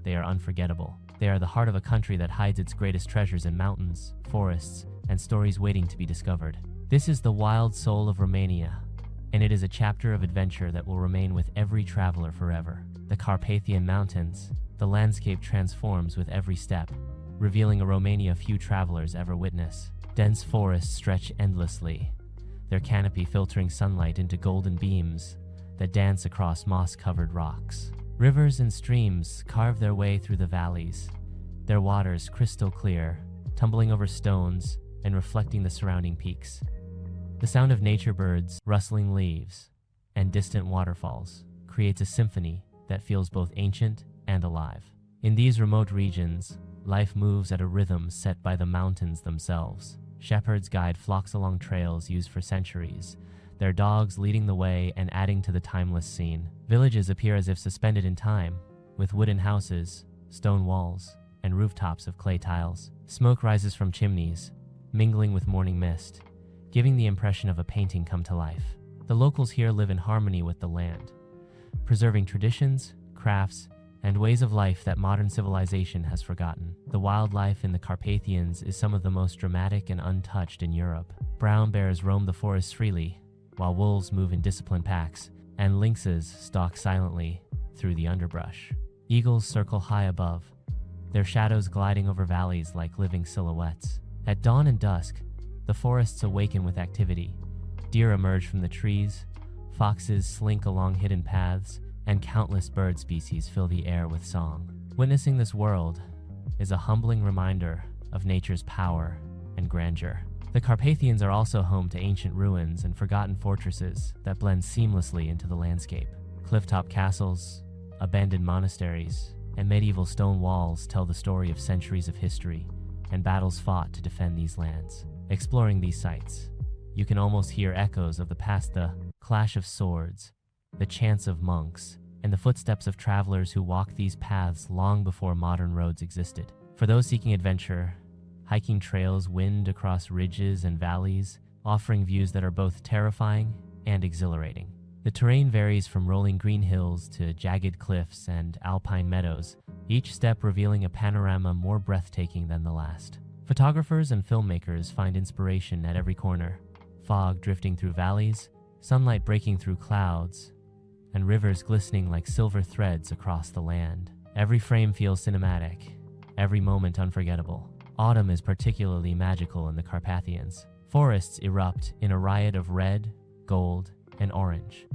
They are unforgettable. They are the heart of a country that hides its greatest treasures in mountains, forests, and stories waiting to be discovered. This is the wild soul of Romania, and it is a chapter of adventure that will remain with every traveler forever. The Carpathian Mountains, the landscape transforms with every step, revealing a Romania few travelers ever witness. Dense forests stretch endlessly, their canopy filtering sunlight into golden beams that dance across moss-covered rocks. Rivers and streams carve their way through the valleys, their waters crystal clear, tumbling over stones and reflecting the surrounding peaks. The sound of nature birds, rustling leaves, and distant waterfalls creates a symphony that feels both ancient and alive. In these remote regions, life moves at a rhythm set by the mountains themselves. Shepherds guide flocks along trails used for centuries, their dogs leading the way and adding to the timeless scene. Villages appear as if suspended in time, with wooden houses, stone walls, and rooftops of clay tiles. Smoke rises from chimneys, mingling with morning mist, giving the impression of a painting come to life. The locals here live in harmony with the land, preserving traditions, crafts, and ways of life that modern civilization has forgotten. The wildlife in the Carpathians is some of the most dramatic and untouched in Europe. Brown bears roam the forests freely, while wolves move in disciplined packs, and lynxes stalk silently through the underbrush. Eagles circle high above, their shadows gliding over valleys like living silhouettes. At dawn and dusk, the forests awaken with activity. Deer emerge from the trees, foxes slink along hidden paths, and countless bird species fill the air with song. Witnessing this world is a humbling reminder of nature's power and grandeur. The Carpathians are also home to ancient ruins and forgotten fortresses that blend seamlessly into the landscape. Clifftop castles, abandoned monasteries, and medieval stone walls tell the story of centuries of history and battles fought to defend these lands. Exploring these sites, you can almost hear echoes of the past, the clash of swords, the chants of monks, and the footsteps of travelers who walked these paths long before modern roads existed. For those seeking adventure, hiking trails wind across ridges and valleys, offering views that are both terrifying and exhilarating. The terrain varies from rolling green hills to jagged cliffs and alpine meadows, each step revealing a panorama more breathtaking than the last. Photographers and filmmakers find inspiration at every corner. Fog drifting through valleys, sunlight breaking through clouds, and rivers glistening like silver threads across the land. Every frame feels cinematic, every moment unforgettable. Autumn is particularly magical in the Carpathians. Forests erupt in a riot of red, gold, and orange,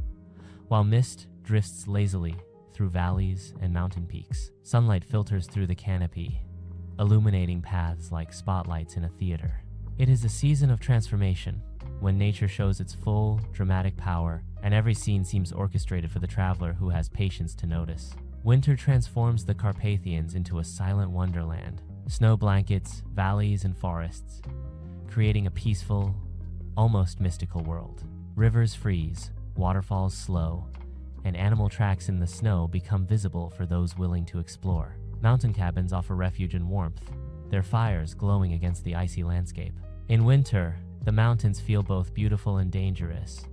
while mist drifts lazily through valleys and mountain peaks. Sunlight filters through the canopy, illuminating paths like spotlights in a theater. It is a season of transformation, when nature shows its full, dramatic power, and every scene seems orchestrated for the traveler who has patience to notice. Winter transforms the Carpathians into a silent wonderland. Snow blankets, valleys, and forests, creating a peaceful, almost mystical world. Rivers freeze, waterfalls slow, and animal tracks in the snow become visible for those willing to explore. Mountain cabins offer refuge and warmth, their fires glowing against the icy landscape. In winter, the mountains feel both beautiful and dangerous,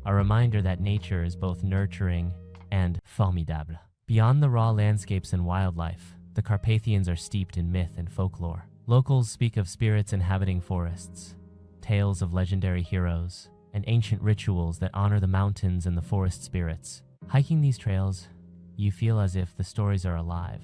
a reminder that nature is both nurturing and formidable. Beyond the raw landscapes and wildlife, the Carpathians are steeped in myth and folklore. Locals speak of spirits inhabiting forests, tales of legendary heroes, and ancient rituals that honor the mountains and the forest spirits. Hiking these trails, you feel as if the stories are alive,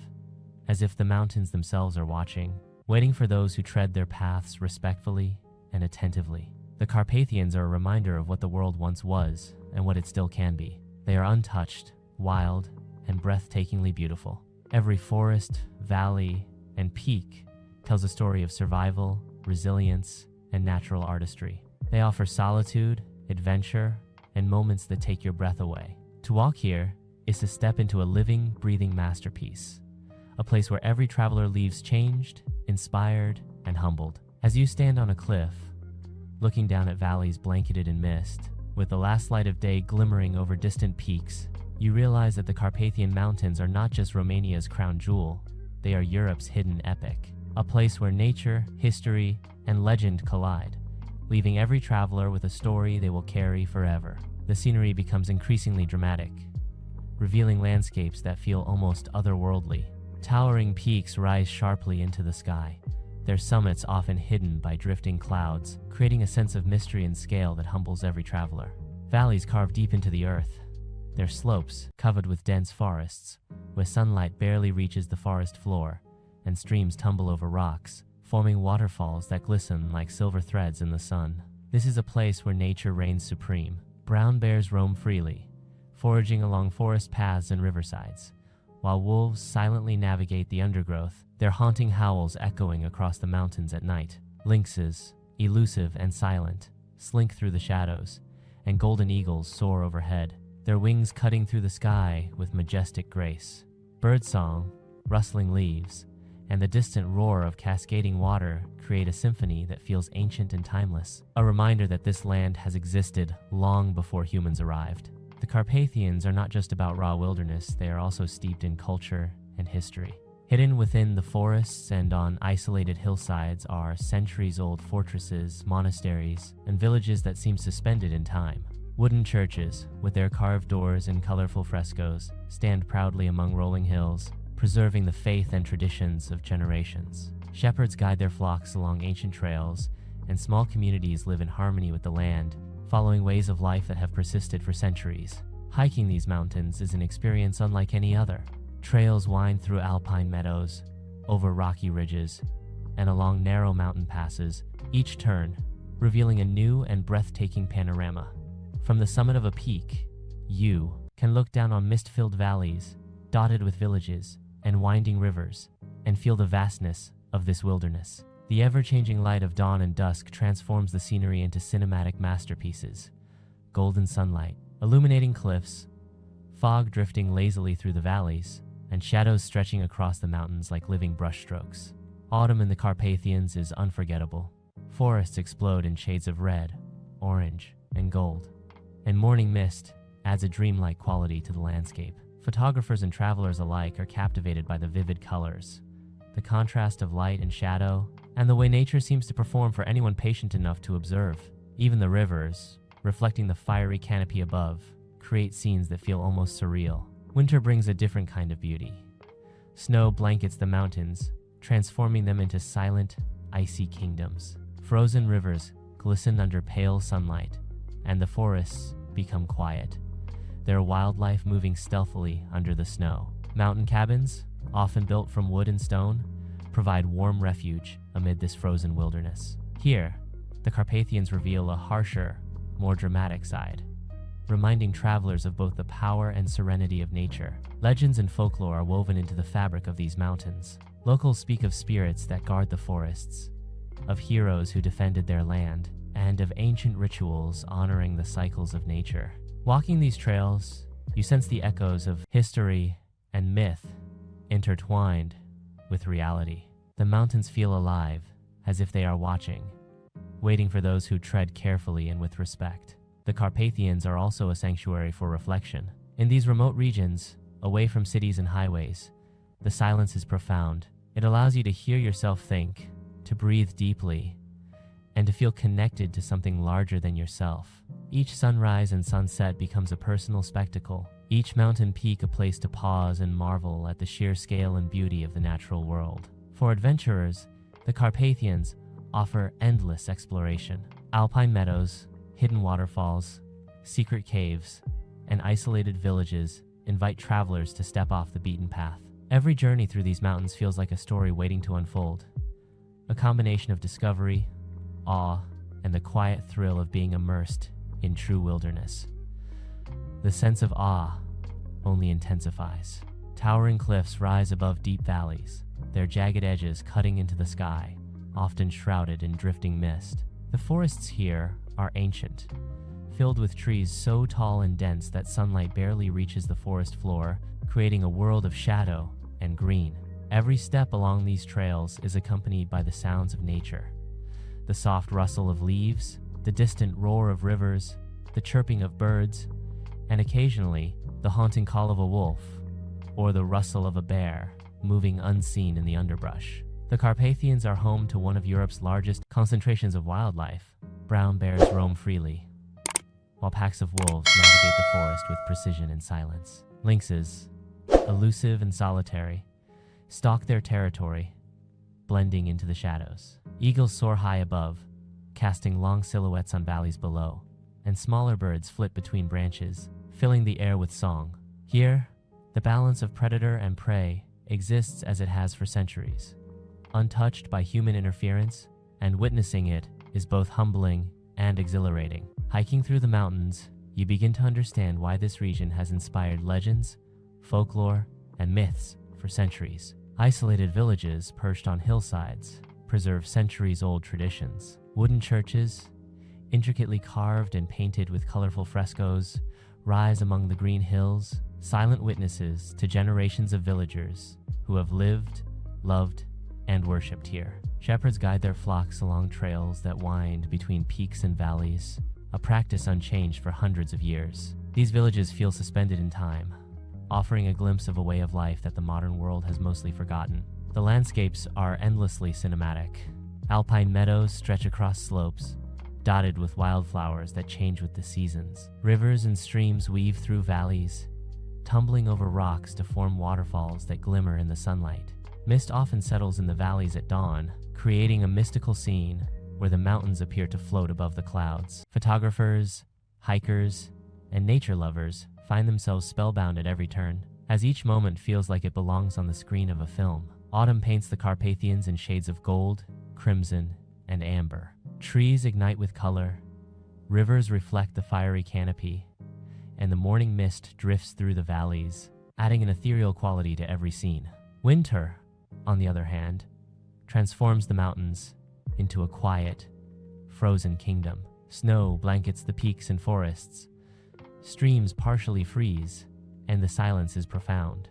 as if the mountains themselves are watching, waiting for those who tread their paths respectfully and attentively. The Carpathians are a reminder of what the world once was and what it still can be. They are untouched, wild, and breathtakingly beautiful. Every forest, valley, and peak tells a story of survival, resilience, and natural artistry. They offer solitude, adventure, and moments that take your breath away. To walk here is to step into a living, breathing masterpiece, a place where every traveler leaves changed, inspired, and humbled. As you stand on a cliff, looking down at valleys blanketed in mist, with the last light of day glimmering over distant peaks, you realize that the Carpathian Mountains are not just Romania's crown jewel, they are Europe's hidden epic, a place where nature, history, and legend collide, leaving every traveler with a story they will carry forever. The scenery becomes increasingly dramatic, revealing landscapes that feel almost otherworldly. Towering peaks rise sharply into the sky, their summits often hidden by drifting clouds, creating a sense of mystery and scale that humbles every traveler. Valleys carve deep into the earth, their slopes covered with dense forests, where sunlight barely reaches the forest floor, and streams tumble over rocks, forming waterfalls that glisten like silver threads in the sun. This is a place where nature reigns supreme. Brown bears roam freely, foraging along forest paths and riversides, while wolves silently navigate the undergrowth, their haunting howls echoing across the mountains at night. Lynxes, elusive and silent, slink through the shadows, and golden eagles soar overhead, their wings cutting through the sky with majestic grace. Birdsong, rustling leaves, and the distant roar of cascading water create a symphony that feels ancient and timeless, a reminder that this land has existed long before humans arrived. The Carpathians are not just about raw wilderness, they are also steeped in culture and history. Hidden within the forests and on isolated hillsides are centuries-old fortresses, monasteries, and villages that seem suspended in time. Wooden churches, with their carved doors and colorful frescoes, stand proudly among rolling hills, preserving the faith and traditions of generations. Shepherds guide their flocks along ancient trails, and small communities live in harmony with the land, following ways of life that have persisted for centuries. Hiking these mountains is an experience unlike any other. Trails wind through alpine meadows, over rocky ridges, and along narrow mountain passes, each turn revealing a new and breathtaking panorama. From the summit of a peak, you can look down on mist-filled valleys, dotted with villages and winding rivers, and feel the vastness of this wilderness. The ever-changing light of dawn and dusk transforms the scenery into cinematic masterpieces. Golden sunlight, illuminating cliffs, fog drifting lazily through the valleys, and shadows stretching across the mountains like living brushstrokes. Autumn in the Carpathians is unforgettable. Forests explode in shades of red, orange, and gold, and morning mist adds a dreamlike quality to the landscape. Photographers and travelers alike are captivated by the vivid colors, the contrast of light and shadow, and the way nature seems to perform for anyone patient enough to observe. Even the rivers, reflecting the fiery canopy above, create scenes that feel almost surreal. Winter brings a different kind of beauty. Snow blankets the mountains, transforming them into silent, icy kingdoms. Frozen rivers glisten under pale sunlight, and the forests become quiet, their wildlife moving stealthily under the snow. Mountain cabins, often built from wood and stone, provide warm refuge amid this frozen wilderness. Here, the Carpathians reveal a harsher, more dramatic side, reminding travelers of both the power and serenity of nature. Legends and folklore are woven into the fabric of these mountains. Locals speak of spirits that guard the forests, of heroes who defended their land, and of ancient rituals honoring the cycles of nature. Walking these trails, you sense the echoes of history and myth intertwined with reality. The mountains feel alive, as if they are watching, waiting for those who tread carefully and with respect. The Carpathians are also a sanctuary for reflection. In these remote regions, away from cities and highways, the silence is profound. It allows you to hear yourself think, to breathe deeply, and to feel connected to something larger than yourself. Each sunrise and sunset becomes a personal spectacle, each mountain peak a place to pause and marvel at the sheer scale and beauty of the natural world. For adventurers, the Carpathians offer endless exploration. Alpine meadows, hidden waterfalls, secret caves, and isolated villages invite travelers to step off the beaten path. Every journey through these mountains feels like a story waiting to unfold, a combination of discovery, awe, and the quiet thrill of being immersed in true wilderness. The sense of awe only intensifies. Towering cliffs rise above deep valleys, their jagged edges cutting into the sky, often shrouded in drifting mist. The forests here are ancient, filled with trees so tall and dense that sunlight barely reaches the forest floor, creating a world of shadow and green. Every step along these trails is accompanied by the sounds of nature. The soft rustle of leaves, the distant roar of rivers, the chirping of birds, and occasionally the haunting call of a wolf or the rustle of a bear moving unseen in the underbrush. The Carpathians are home to one of Europe's largest concentrations of wildlife. Brown bears roam freely, while packs of wolves navigate the forest with precision and silence. Lynxes, elusive and solitary, stalk their territory, blending into the shadows. Eagles soar high above, casting long silhouettes on valleys below, and smaller birds flit between branches, filling the air with song. Here, the balance of predator and prey exists as it has for centuries, untouched by human interference, and witnessing it is both humbling and exhilarating. Hiking through the mountains, you begin to understand why this region has inspired legends, folklore, and myths for centuries. Isolated villages perched on hillsides preserve centuries-old traditions. Wooden churches, intricately carved and painted with colorful frescoes, rise among the green hills, silent witnesses to generations of villagers who have lived, loved, and worshipped here. Shepherds guide their flocks along trails that wind between peaks and valleys, a practice unchanged for hundreds of years. These villages feel suspended in time, offering a glimpse of a way of life that the modern world has mostly forgotten. The landscapes are endlessly cinematic. Alpine meadows stretch across slopes, dotted with wildflowers that change with the seasons. Rivers and streams weave through valleys, tumbling over rocks to form waterfalls that glimmer in the sunlight. Mist often settles in the valleys at dawn, creating a mystical scene where the mountains appear to float above the clouds. Photographers, hikers, and nature lovers find themselves spellbound at every turn, as each moment feels like it belongs on the screen of a film. Autumn paints the Carpathians in shades of gold, crimson, and amber. Trees ignite with color, rivers reflect the fiery canopy, and the morning mist drifts through the valleys, adding an ethereal quality to every scene. Winter, on the other hand, transforms the mountains into a quiet, frozen kingdom. Snow blankets the peaks and forests, streams partially freeze, and the silence is profound.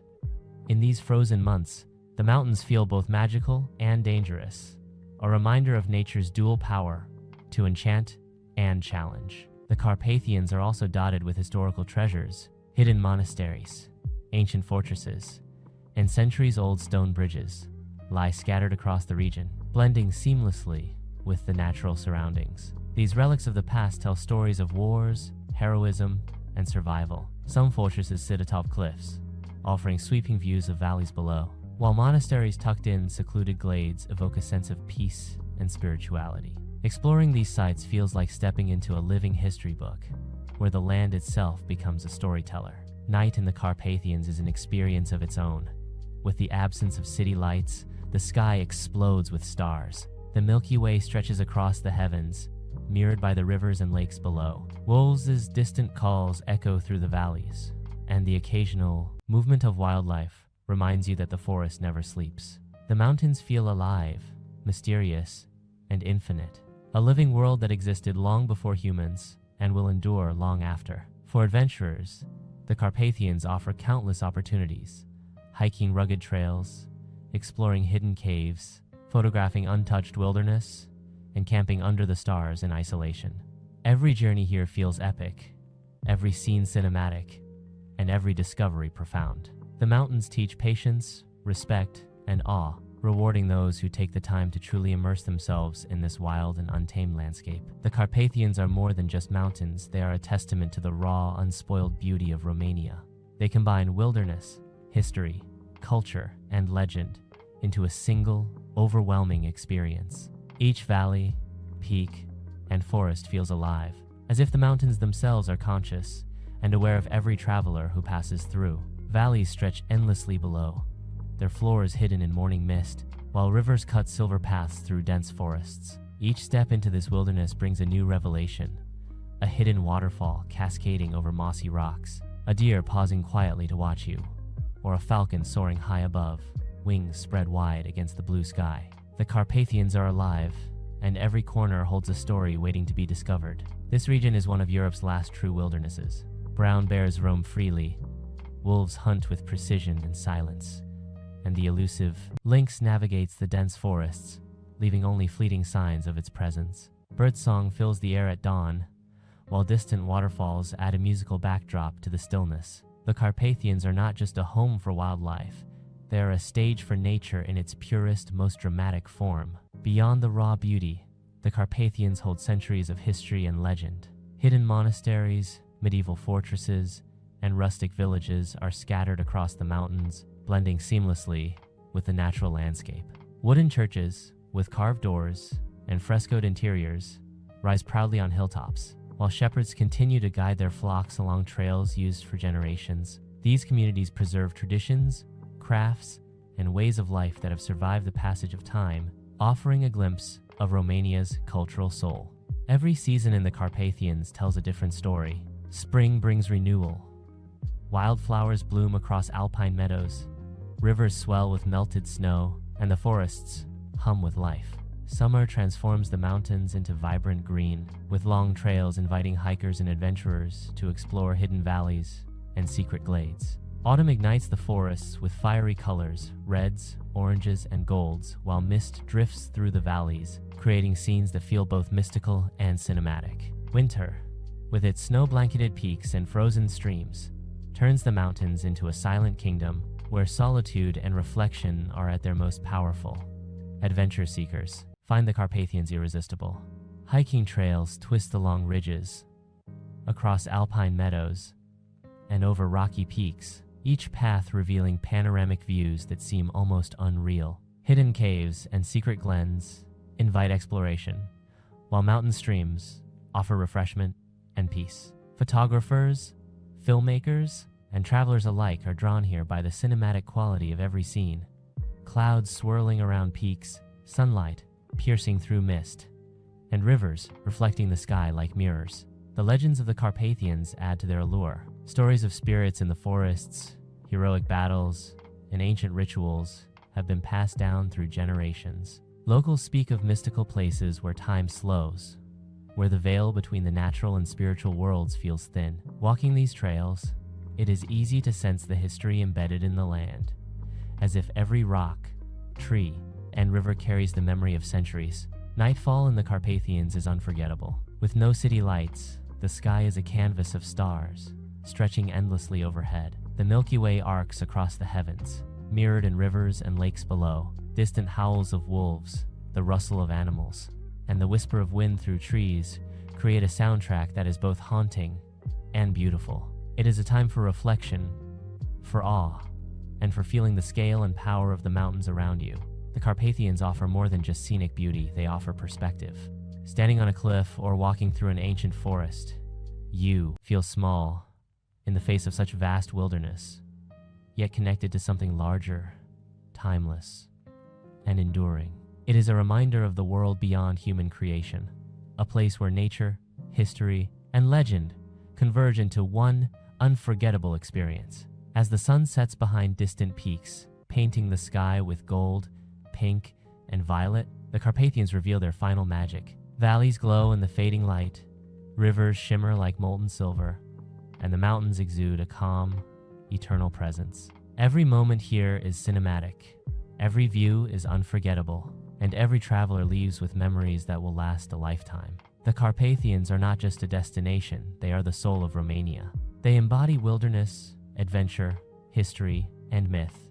In these frozen months, the mountains feel both magical and dangerous, a reminder of nature's dual power to enchant and challenge. The Carpathians are also dotted with historical treasures, hidden monasteries, ancient fortresses, and centuries-old stone bridges lie scattered across the region, blending seamlessly with the natural surroundings. These relics of the past tell stories of wars, heroism, and survival. Some fortresses sit atop cliffs, offering sweeping views of valleys below, while monasteries tucked in secluded glades evoke a sense of peace and spirituality. Exploring these sites feels like stepping into a living history book, where the land itself becomes a storyteller. Night in the Carpathians is an experience of its own. With the absence of city lights, the sky explodes with stars. The Milky Way stretches across the heavens, mirrored by the rivers and lakes below. Wolves' distant calls echo through the valleys, and the occasional movement of wildlife reminds you that the forest never sleeps. The mountains feel alive, mysterious, and infinite, a living world that existed long before humans and will endure long after. For adventurers, the Carpathians offer countless opportunities, hiking rugged trails, exploring hidden caves, photographing untouched wilderness, and camping under the stars in isolation. Every journey here feels epic, every scene cinematic, and every discovery profound. The mountains teach patience, respect, and awe, rewarding those who take the time to truly immerse themselves in this wild and untamed landscape. The Carpathians are more than just mountains, they are a testament to the raw, unspoiled beauty of Romania. They combine wilderness, history, culture, and legend into a single, overwhelming experience. Each valley, peak, and forest feels alive, as if the mountains themselves are conscious and aware of every traveler who passes through. Valleys stretch endlessly below, their floors hidden in morning mist, while rivers cut silver paths through dense forests. Each step into this wilderness brings a new revelation, a hidden waterfall cascading over mossy rocks, a deer pausing quietly to watch you, or a falcon soaring high above, wings spread wide against the blue sky. The Carpathians are alive, and every corner holds a story waiting to be discovered. This region is one of Europe's last true wildernesses. Brown bears roam freely, wolves hunt with precision and silence, and the elusive Lynx navigates the dense forests, leaving only fleeting signs of its presence. Birdsong fills the air at dawn, while distant waterfalls add a musical backdrop to the stillness. The Carpathians are not just a home for wildlife, they are a stage for nature in its purest, most dramatic form. Beyond the raw beauty, the Carpathians hold centuries of history and legend. Hidden monasteries, medieval fortresses, and rustic villages are scattered across the mountains, blending seamlessly with the natural landscape. Wooden churches, with carved doors and frescoed interiors, rise proudly on hilltops, while shepherds continue to guide their flocks along trails used for generations. These communities preserve traditions, crafts, and ways of life that have survived the passage of time, offering a glimpse of Romania's cultural soul. Every season in the Carpathians tells a different story. Spring brings renewal. Wildflowers bloom across Alpine meadows, rivers swell with melted snow, and the forests hum with life. Summer transforms the mountains into vibrant green, with long trails inviting hikers and adventurers to explore hidden valleys and secret glades. Autumn ignites the forests with fiery colors, reds, oranges, and golds, while mist drifts through the valleys, creating scenes that feel both mystical and cinematic. Winter, with its snow-blanketed peaks and frozen streams, turns the mountains into a silent kingdom where solitude and reflection are at their most powerful. Adventure seekers find the Carpathians irresistible. Hiking trails twist along ridges, across alpine meadows, and over rocky peaks, each path revealing panoramic views that seem almost unreal. Hidden caves and secret glens invite exploration, while mountain streams offer refreshment and peace. Photographers, filmmakers, and travelers alike are drawn here by the cinematic quality of every scene. Clouds swirling around peaks, sunlight piercing through mist, and rivers reflecting the sky like mirrors. The legends of the Carpathians add to their allure. Stories of spirits in the forests, heroic battles, and ancient rituals have been passed down through generations. Locals speak of mystical places where time slows, where the veil between the natural and spiritual worlds feels thin. Walking these trails, It is easy to sense the history embedded in the land, as if every rock, tree, and river carries the memory of centuries. Nightfall in the Carpathians is unforgettable. With no city lights, the sky is a canvas of stars, stretching endlessly overhead. The Milky Way arcs across the heavens, mirrored in rivers and lakes below. Distant howls of wolves, the rustle of animals, and the whisper of wind through trees create a soundtrack that is both haunting and beautiful. It is a time for reflection, for awe, and for feeling the scale and power of the mountains around you. The Carpathians offer more than just scenic beauty, they offer perspective. Standing on a cliff or walking through an ancient forest, you feel small in the face of such vast wilderness, yet connected to something larger, timeless, and enduring. It is a reminder of the world beyond human creation, a place where nature, history, and legend converge into one unforgettable experience. As the sun sets behind distant peaks, painting the sky with gold, pink, and violet, the Carpathians reveal their final magic. Valleys glow in the fading light, rivers shimmer like molten silver, and the mountains exude a calm, eternal presence. Every moment here is cinematic, every view is unforgettable, and every traveler leaves with memories that will last a lifetime. The Carpathians are not just a destination, they are the soul of Romania. They embody wilderness, adventure, history, and myth,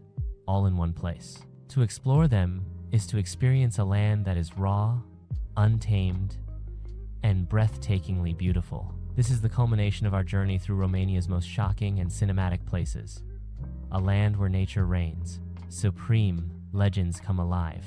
all in one place. To explore them is to experience a land that is raw, untamed, and breathtakingly beautiful. This is the culmination of our journey through Romania's most shocking and cinematic places. A land where nature reigns, supreme legends come alive,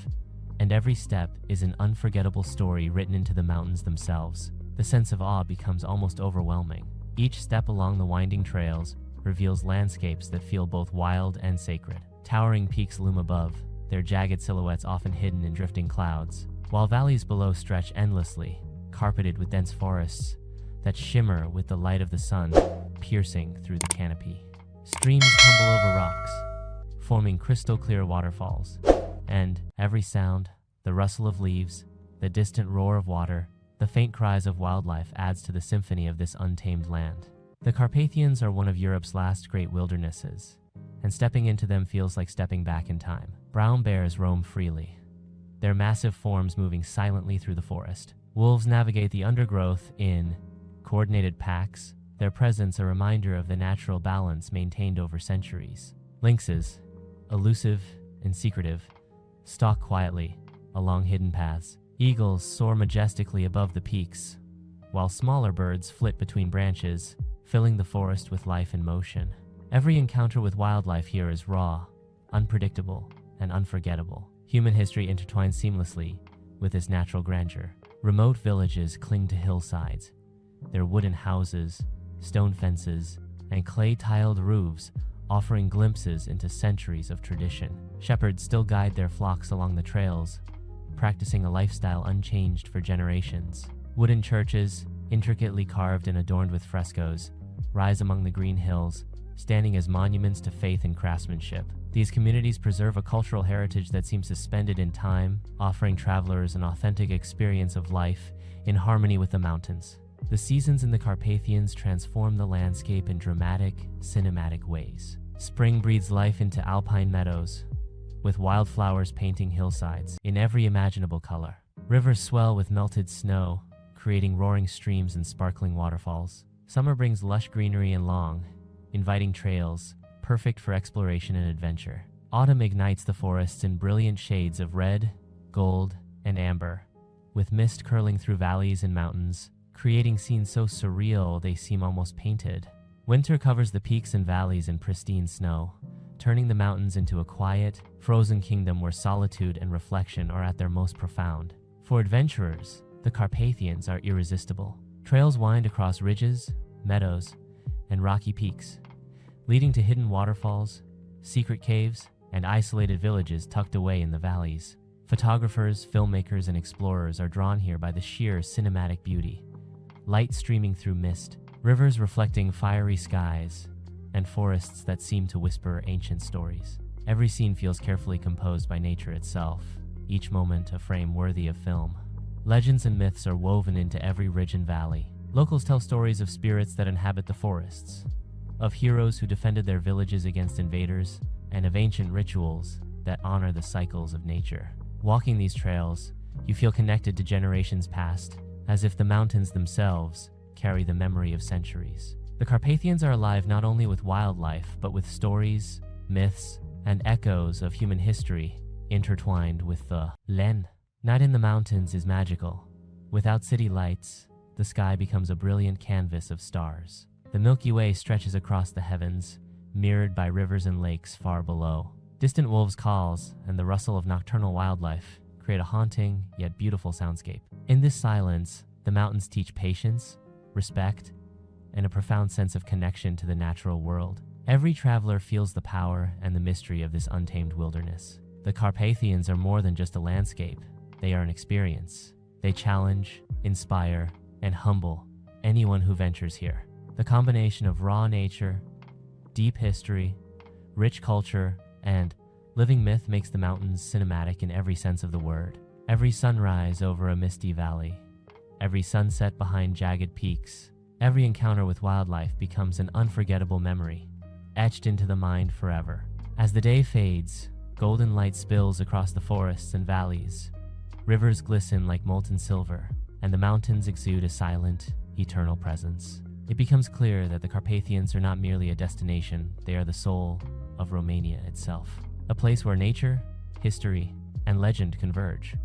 and every step is an unforgettable story written into the mountains themselves. The sense of awe becomes almost overwhelming. Each step along the winding trails reveals landscapes that feel both wild and sacred. Towering peaks loom above, their jagged silhouettes often hidden in drifting clouds, while valleys below stretch endlessly, carpeted with dense forests that shimmer with the light of the sun piercing through the canopy. Streams tumble over rocks, forming crystal-clear waterfalls, and every sound, the rustle of leaves, the distant roar of water, the faint cries of wildlife adds to the symphony of this untamed land. The Carpathians are one of Europe's last great wildernesses, and stepping into them feels like stepping back in time. Brown bears roam freely, their massive forms moving silently through the forest. Wolves navigate the undergrowth in coordinated packs, their presence a reminder of the natural balance maintained over centuries. Lynxes, elusive and secretive, stalk quietly along hidden paths. Eagles soar majestically above the peaks, while smaller birds flit between branches, filling the forest with life and motion. Every encounter with wildlife here is raw, unpredictable, and unforgettable. Human history intertwines seamlessly with this natural grandeur. Remote villages cling to hillsides, their wooden houses, stone fences, and clay-tiled roofs offering glimpses into centuries of tradition. Shepherds still guide their flocks along the trails, practicing a lifestyle unchanged for generations. Wooden churches, intricately carved and adorned with frescoes, rise among the green hills, standing as monuments to faith and craftsmanship. These communities preserve a cultural heritage that seems suspended in time, offering travelers an authentic experience of life in harmony with the mountains. The seasons in the Carpathians transform the landscape in dramatic, cinematic ways. Spring breathes life into Alpine meadows, with wildflowers painting hillsides in every imaginable color. Rivers swell with melted snow, creating roaring streams and sparkling waterfalls. Summer brings lush greenery and long, inviting trails, perfect for exploration and adventure. Autumn ignites the forests in brilliant shades of red, gold, and amber, with mist curling through valleys and mountains, creating scenes so surreal they seem almost painted. Winter covers the peaks and valleys in pristine snow, turning the mountains into a quiet, frozen kingdom where solitude and reflection are at their most profound. For adventurers, the Carpathians are irresistible. Trails wind across ridges, meadows, and rocky peaks, leading to hidden waterfalls, secret caves, and isolated villages tucked away in the valleys. Photographers, filmmakers, and explorers are drawn here by the sheer cinematic beauty. Light streaming through mist, rivers reflecting fiery skies, and forests that seem to whisper ancient stories. Every scene feels carefully composed by nature itself, each moment a frame worthy of film. Legends and myths are woven into every ridge and valley. Locals tell stories of spirits that inhabit the forests, of heroes who defended their villages against invaders, and of ancient rituals that honor the cycles of nature. Walking these trails, you feel connected to generations past, as if the mountains themselves carry the memory of centuries. The Carpathians are alive not only with wildlife, but with stories, myths, and echoes of human history intertwined with the Len. Night in the mountains is magical. Without city lights, the sky becomes a brilliant canvas of stars. The Milky Way stretches across the heavens, mirrored by rivers and lakes far below. Distant wolves' calls and the rustle of nocturnal wildlife create a haunting yet beautiful soundscape. In this silence, the mountains teach patience, respect, and a profound sense of connection to the natural world. Every traveler feels the power and the mystery of this untamed wilderness. The Carpathians are more than just a landscape. They are an experience. They challenge, inspire, and humble anyone who ventures here. The combination of raw nature, deep history, rich culture, and living myth makes the mountains cinematic in every sense of the word. Every sunrise over a misty valley, every sunset behind jagged peaks, every encounter with wildlife becomes an unforgettable memory, etched into the mind forever. As the day fades, golden light spills across the forests and valleys. Rivers glisten like molten silver, and the mountains exude a silent, eternal presence. It becomes clear that the Carpathians are not merely a destination, they are the soul of Romania itself. A place where nature, history, and legend converge,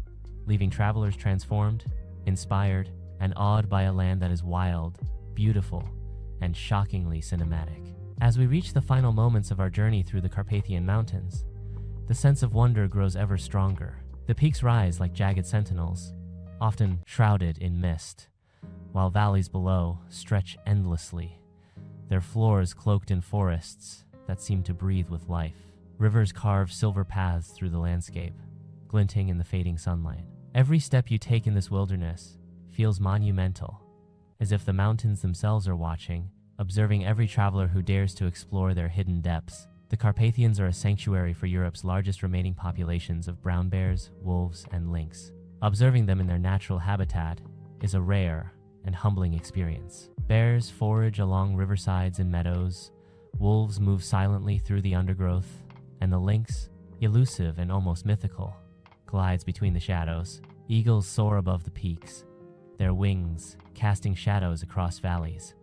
leaving travelers transformed, inspired, and awed by a land that is wild, beautiful, and shockingly cinematic. As we reach the final moments of our journey through the Carpathian Mountains, the sense of wonder grows ever stronger. The peaks rise like jagged sentinels, often shrouded in mist, while valleys below stretch endlessly, their floors cloaked in forests that seem to breathe with life. Rivers carve silver paths through the landscape, glinting in the fading sunlight. Every step you take in this wilderness feels monumental, as if the mountains themselves are watching, observing every traveler who dares to explore their hidden depths. The Carpathians are a sanctuary for Europe's largest remaining populations of brown bears, wolves, and lynx. Observing them in their natural habitat is a rare and humbling experience. Bears forage along riversides and meadows, wolves move silently through the undergrowth, and the lynx, elusive and almost mythical, glides between the shadows. Eagles soar above the peaks, their wings casting shadows across valleys,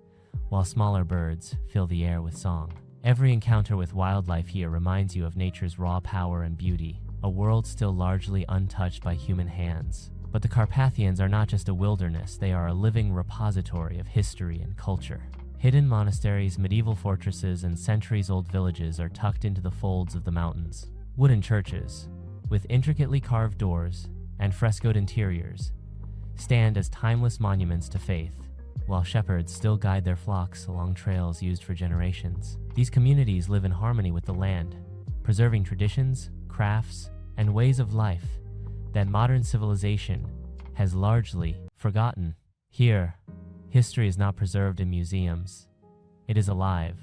while smaller birds fill the air with song. Every encounter with wildlife here reminds you of nature's raw power and beauty, a world still largely untouched by human hands. But the Carpathians are not just a wilderness, they are a living repository of history and culture. Hidden monasteries, medieval fortresses, and centuries-old villages are tucked into the folds of the mountains. Wooden churches, with intricately carved doors and frescoed interiors, stand as timeless monuments to faith, while shepherds still guide their flocks along trails used for generations. These communities live in harmony with the land, preserving traditions, crafts, and ways of life that modern civilization has largely forgotten. Here, history is not preserved in museums. It is alive,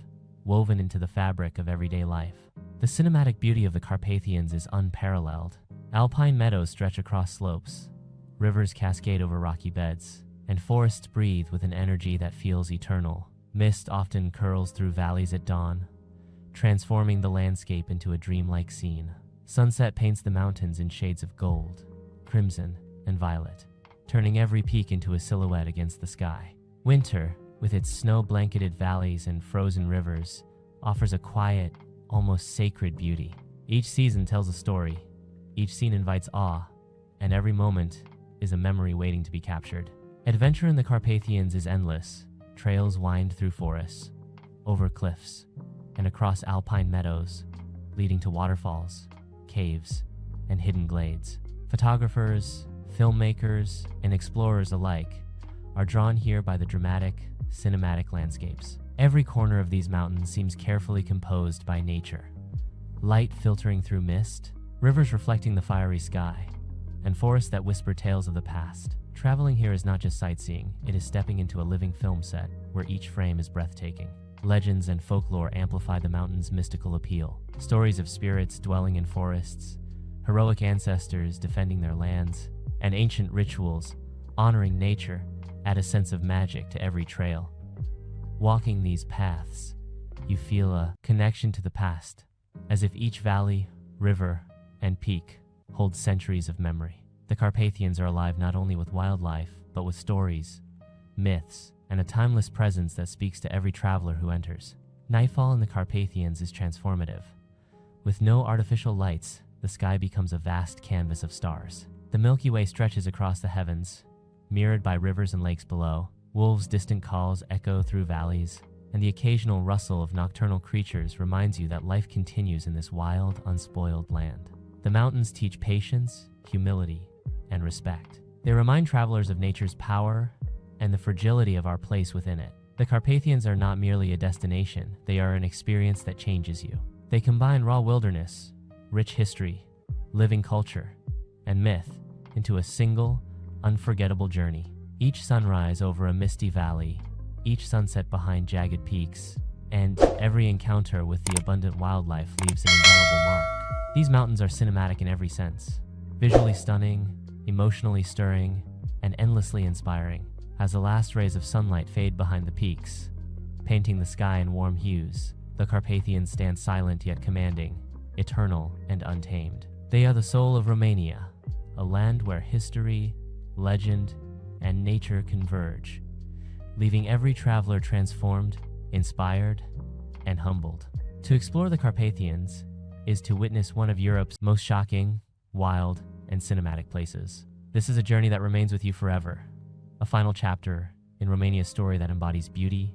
woven into the fabric of everyday life. The cinematic beauty of the Carpathians is unparalleled. Alpine meadows stretch across slopes, rivers cascade over rocky beds, and forests breathe with an energy that feels eternal. Mist often curls through valleys at dawn, transforming the landscape into a dreamlike scene. Sunset paints the mountains in shades of gold, crimson, and violet, turning every peak into a silhouette against the sky. Winter, with its snow-blanketed valleys and frozen rivers, offers a quiet, almost sacred beauty. Each season tells a story, each scene invites awe, and every moment is a memory waiting to be captured. Adventure in the Carpathians is endless. Trails wind through forests, over cliffs, and across alpine meadows, leading to waterfalls, caves, and hidden glades. Photographers, filmmakers, and explorers alike are drawn here by the dramatic, cinematic landscapes. Every corner of these mountains seems carefully composed by nature. Light filtering through mist, rivers reflecting the fiery sky, and forests that whisper tales of the past. Traveling here is not just sightseeing, it is stepping into a living film set where each frame is breathtaking. Legends and folklore amplify the mountain's mystical appeal. Stories of spirits dwelling in forests, heroic ancestors defending their lands, and ancient rituals honoring nature add a sense of magic to every trail. Walking these paths you feel a connection to the past, as if each valley, river, and peak holds centuries of memory. The Carpathians are alive not only with wildlife, but with stories, myths, and a timeless presence that speaks to every traveler who enters. Nightfall in the Carpathians is transformative. With no artificial lights, the sky becomes a vast canvas of stars. The Milky Way stretches across the heavens, mirrored by rivers and lakes below. Wolves' distant calls echo through valleys, and the occasional rustle of nocturnal creatures reminds you that life continues in this wild, unspoiled land. The mountains teach patience, humility, and respect. They remind travelers of nature's power and the fragility of our place within it. The Carpathians are not merely a destination, they are an experience that changes you. They combine raw wilderness, rich history, living culture, and myth into a single, unforgettable journey. Each sunrise over a misty valley, each sunset behind jagged peaks, and every encounter with the abundant wildlife leaves an indelible mark. These mountains are cinematic in every sense, visually stunning, emotionally stirring, and endlessly inspiring. As the last rays of sunlight fade behind the peaks, painting the sky in warm hues, the Carpathians stand silent yet commanding, eternal and untamed. They are the soul of Romania, a land where history, legend, and nature converge, leaving every traveler transformed, inspired, and humbled. To explore the Carpathians is to witness one of Europe's most shocking, wild, and cinematic places. This is a journey that remains with you forever, a final chapter in Romania's story that embodies beauty,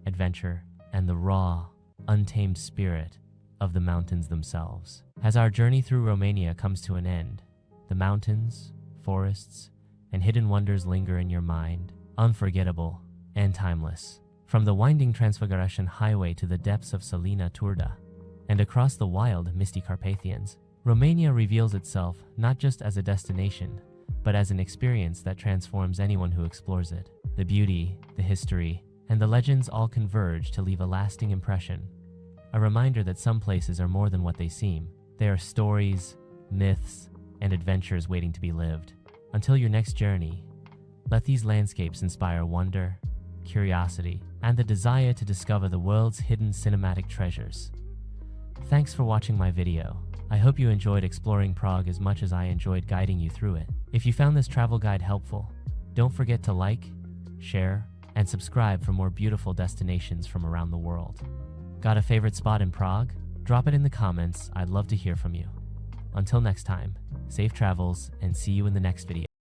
adventure, and the raw, untamed spirit of the mountains themselves. As our journey through Romania comes to an end, the mountains, forests, and hidden wonders linger in your mind, unforgettable and timeless. From the winding Transfăgărășan Highway to the depths of Salina, Turda, and across the wild, misty Carpathians, Romania reveals itself not just as a destination, but as an experience that transforms anyone who explores it. The beauty, the history, and the legends all converge to leave a lasting impression, a reminder that some places are more than what they seem. They are stories, myths, and adventures waiting to be lived. Until your next journey, let these landscapes inspire wonder, curiosity, and the desire to discover the world's hidden cinematic treasures. Thanks for watching my video. I hope you enjoyed exploring Prague as much as I enjoyed guiding you through it. If you found this travel guide helpful, don't forget to like, share, and subscribe for more beautiful destinations from around the world. Got a favorite spot in Prague? Drop it in the comments. I'd love to hear from you. Until next time, safe travels and see you in the next video.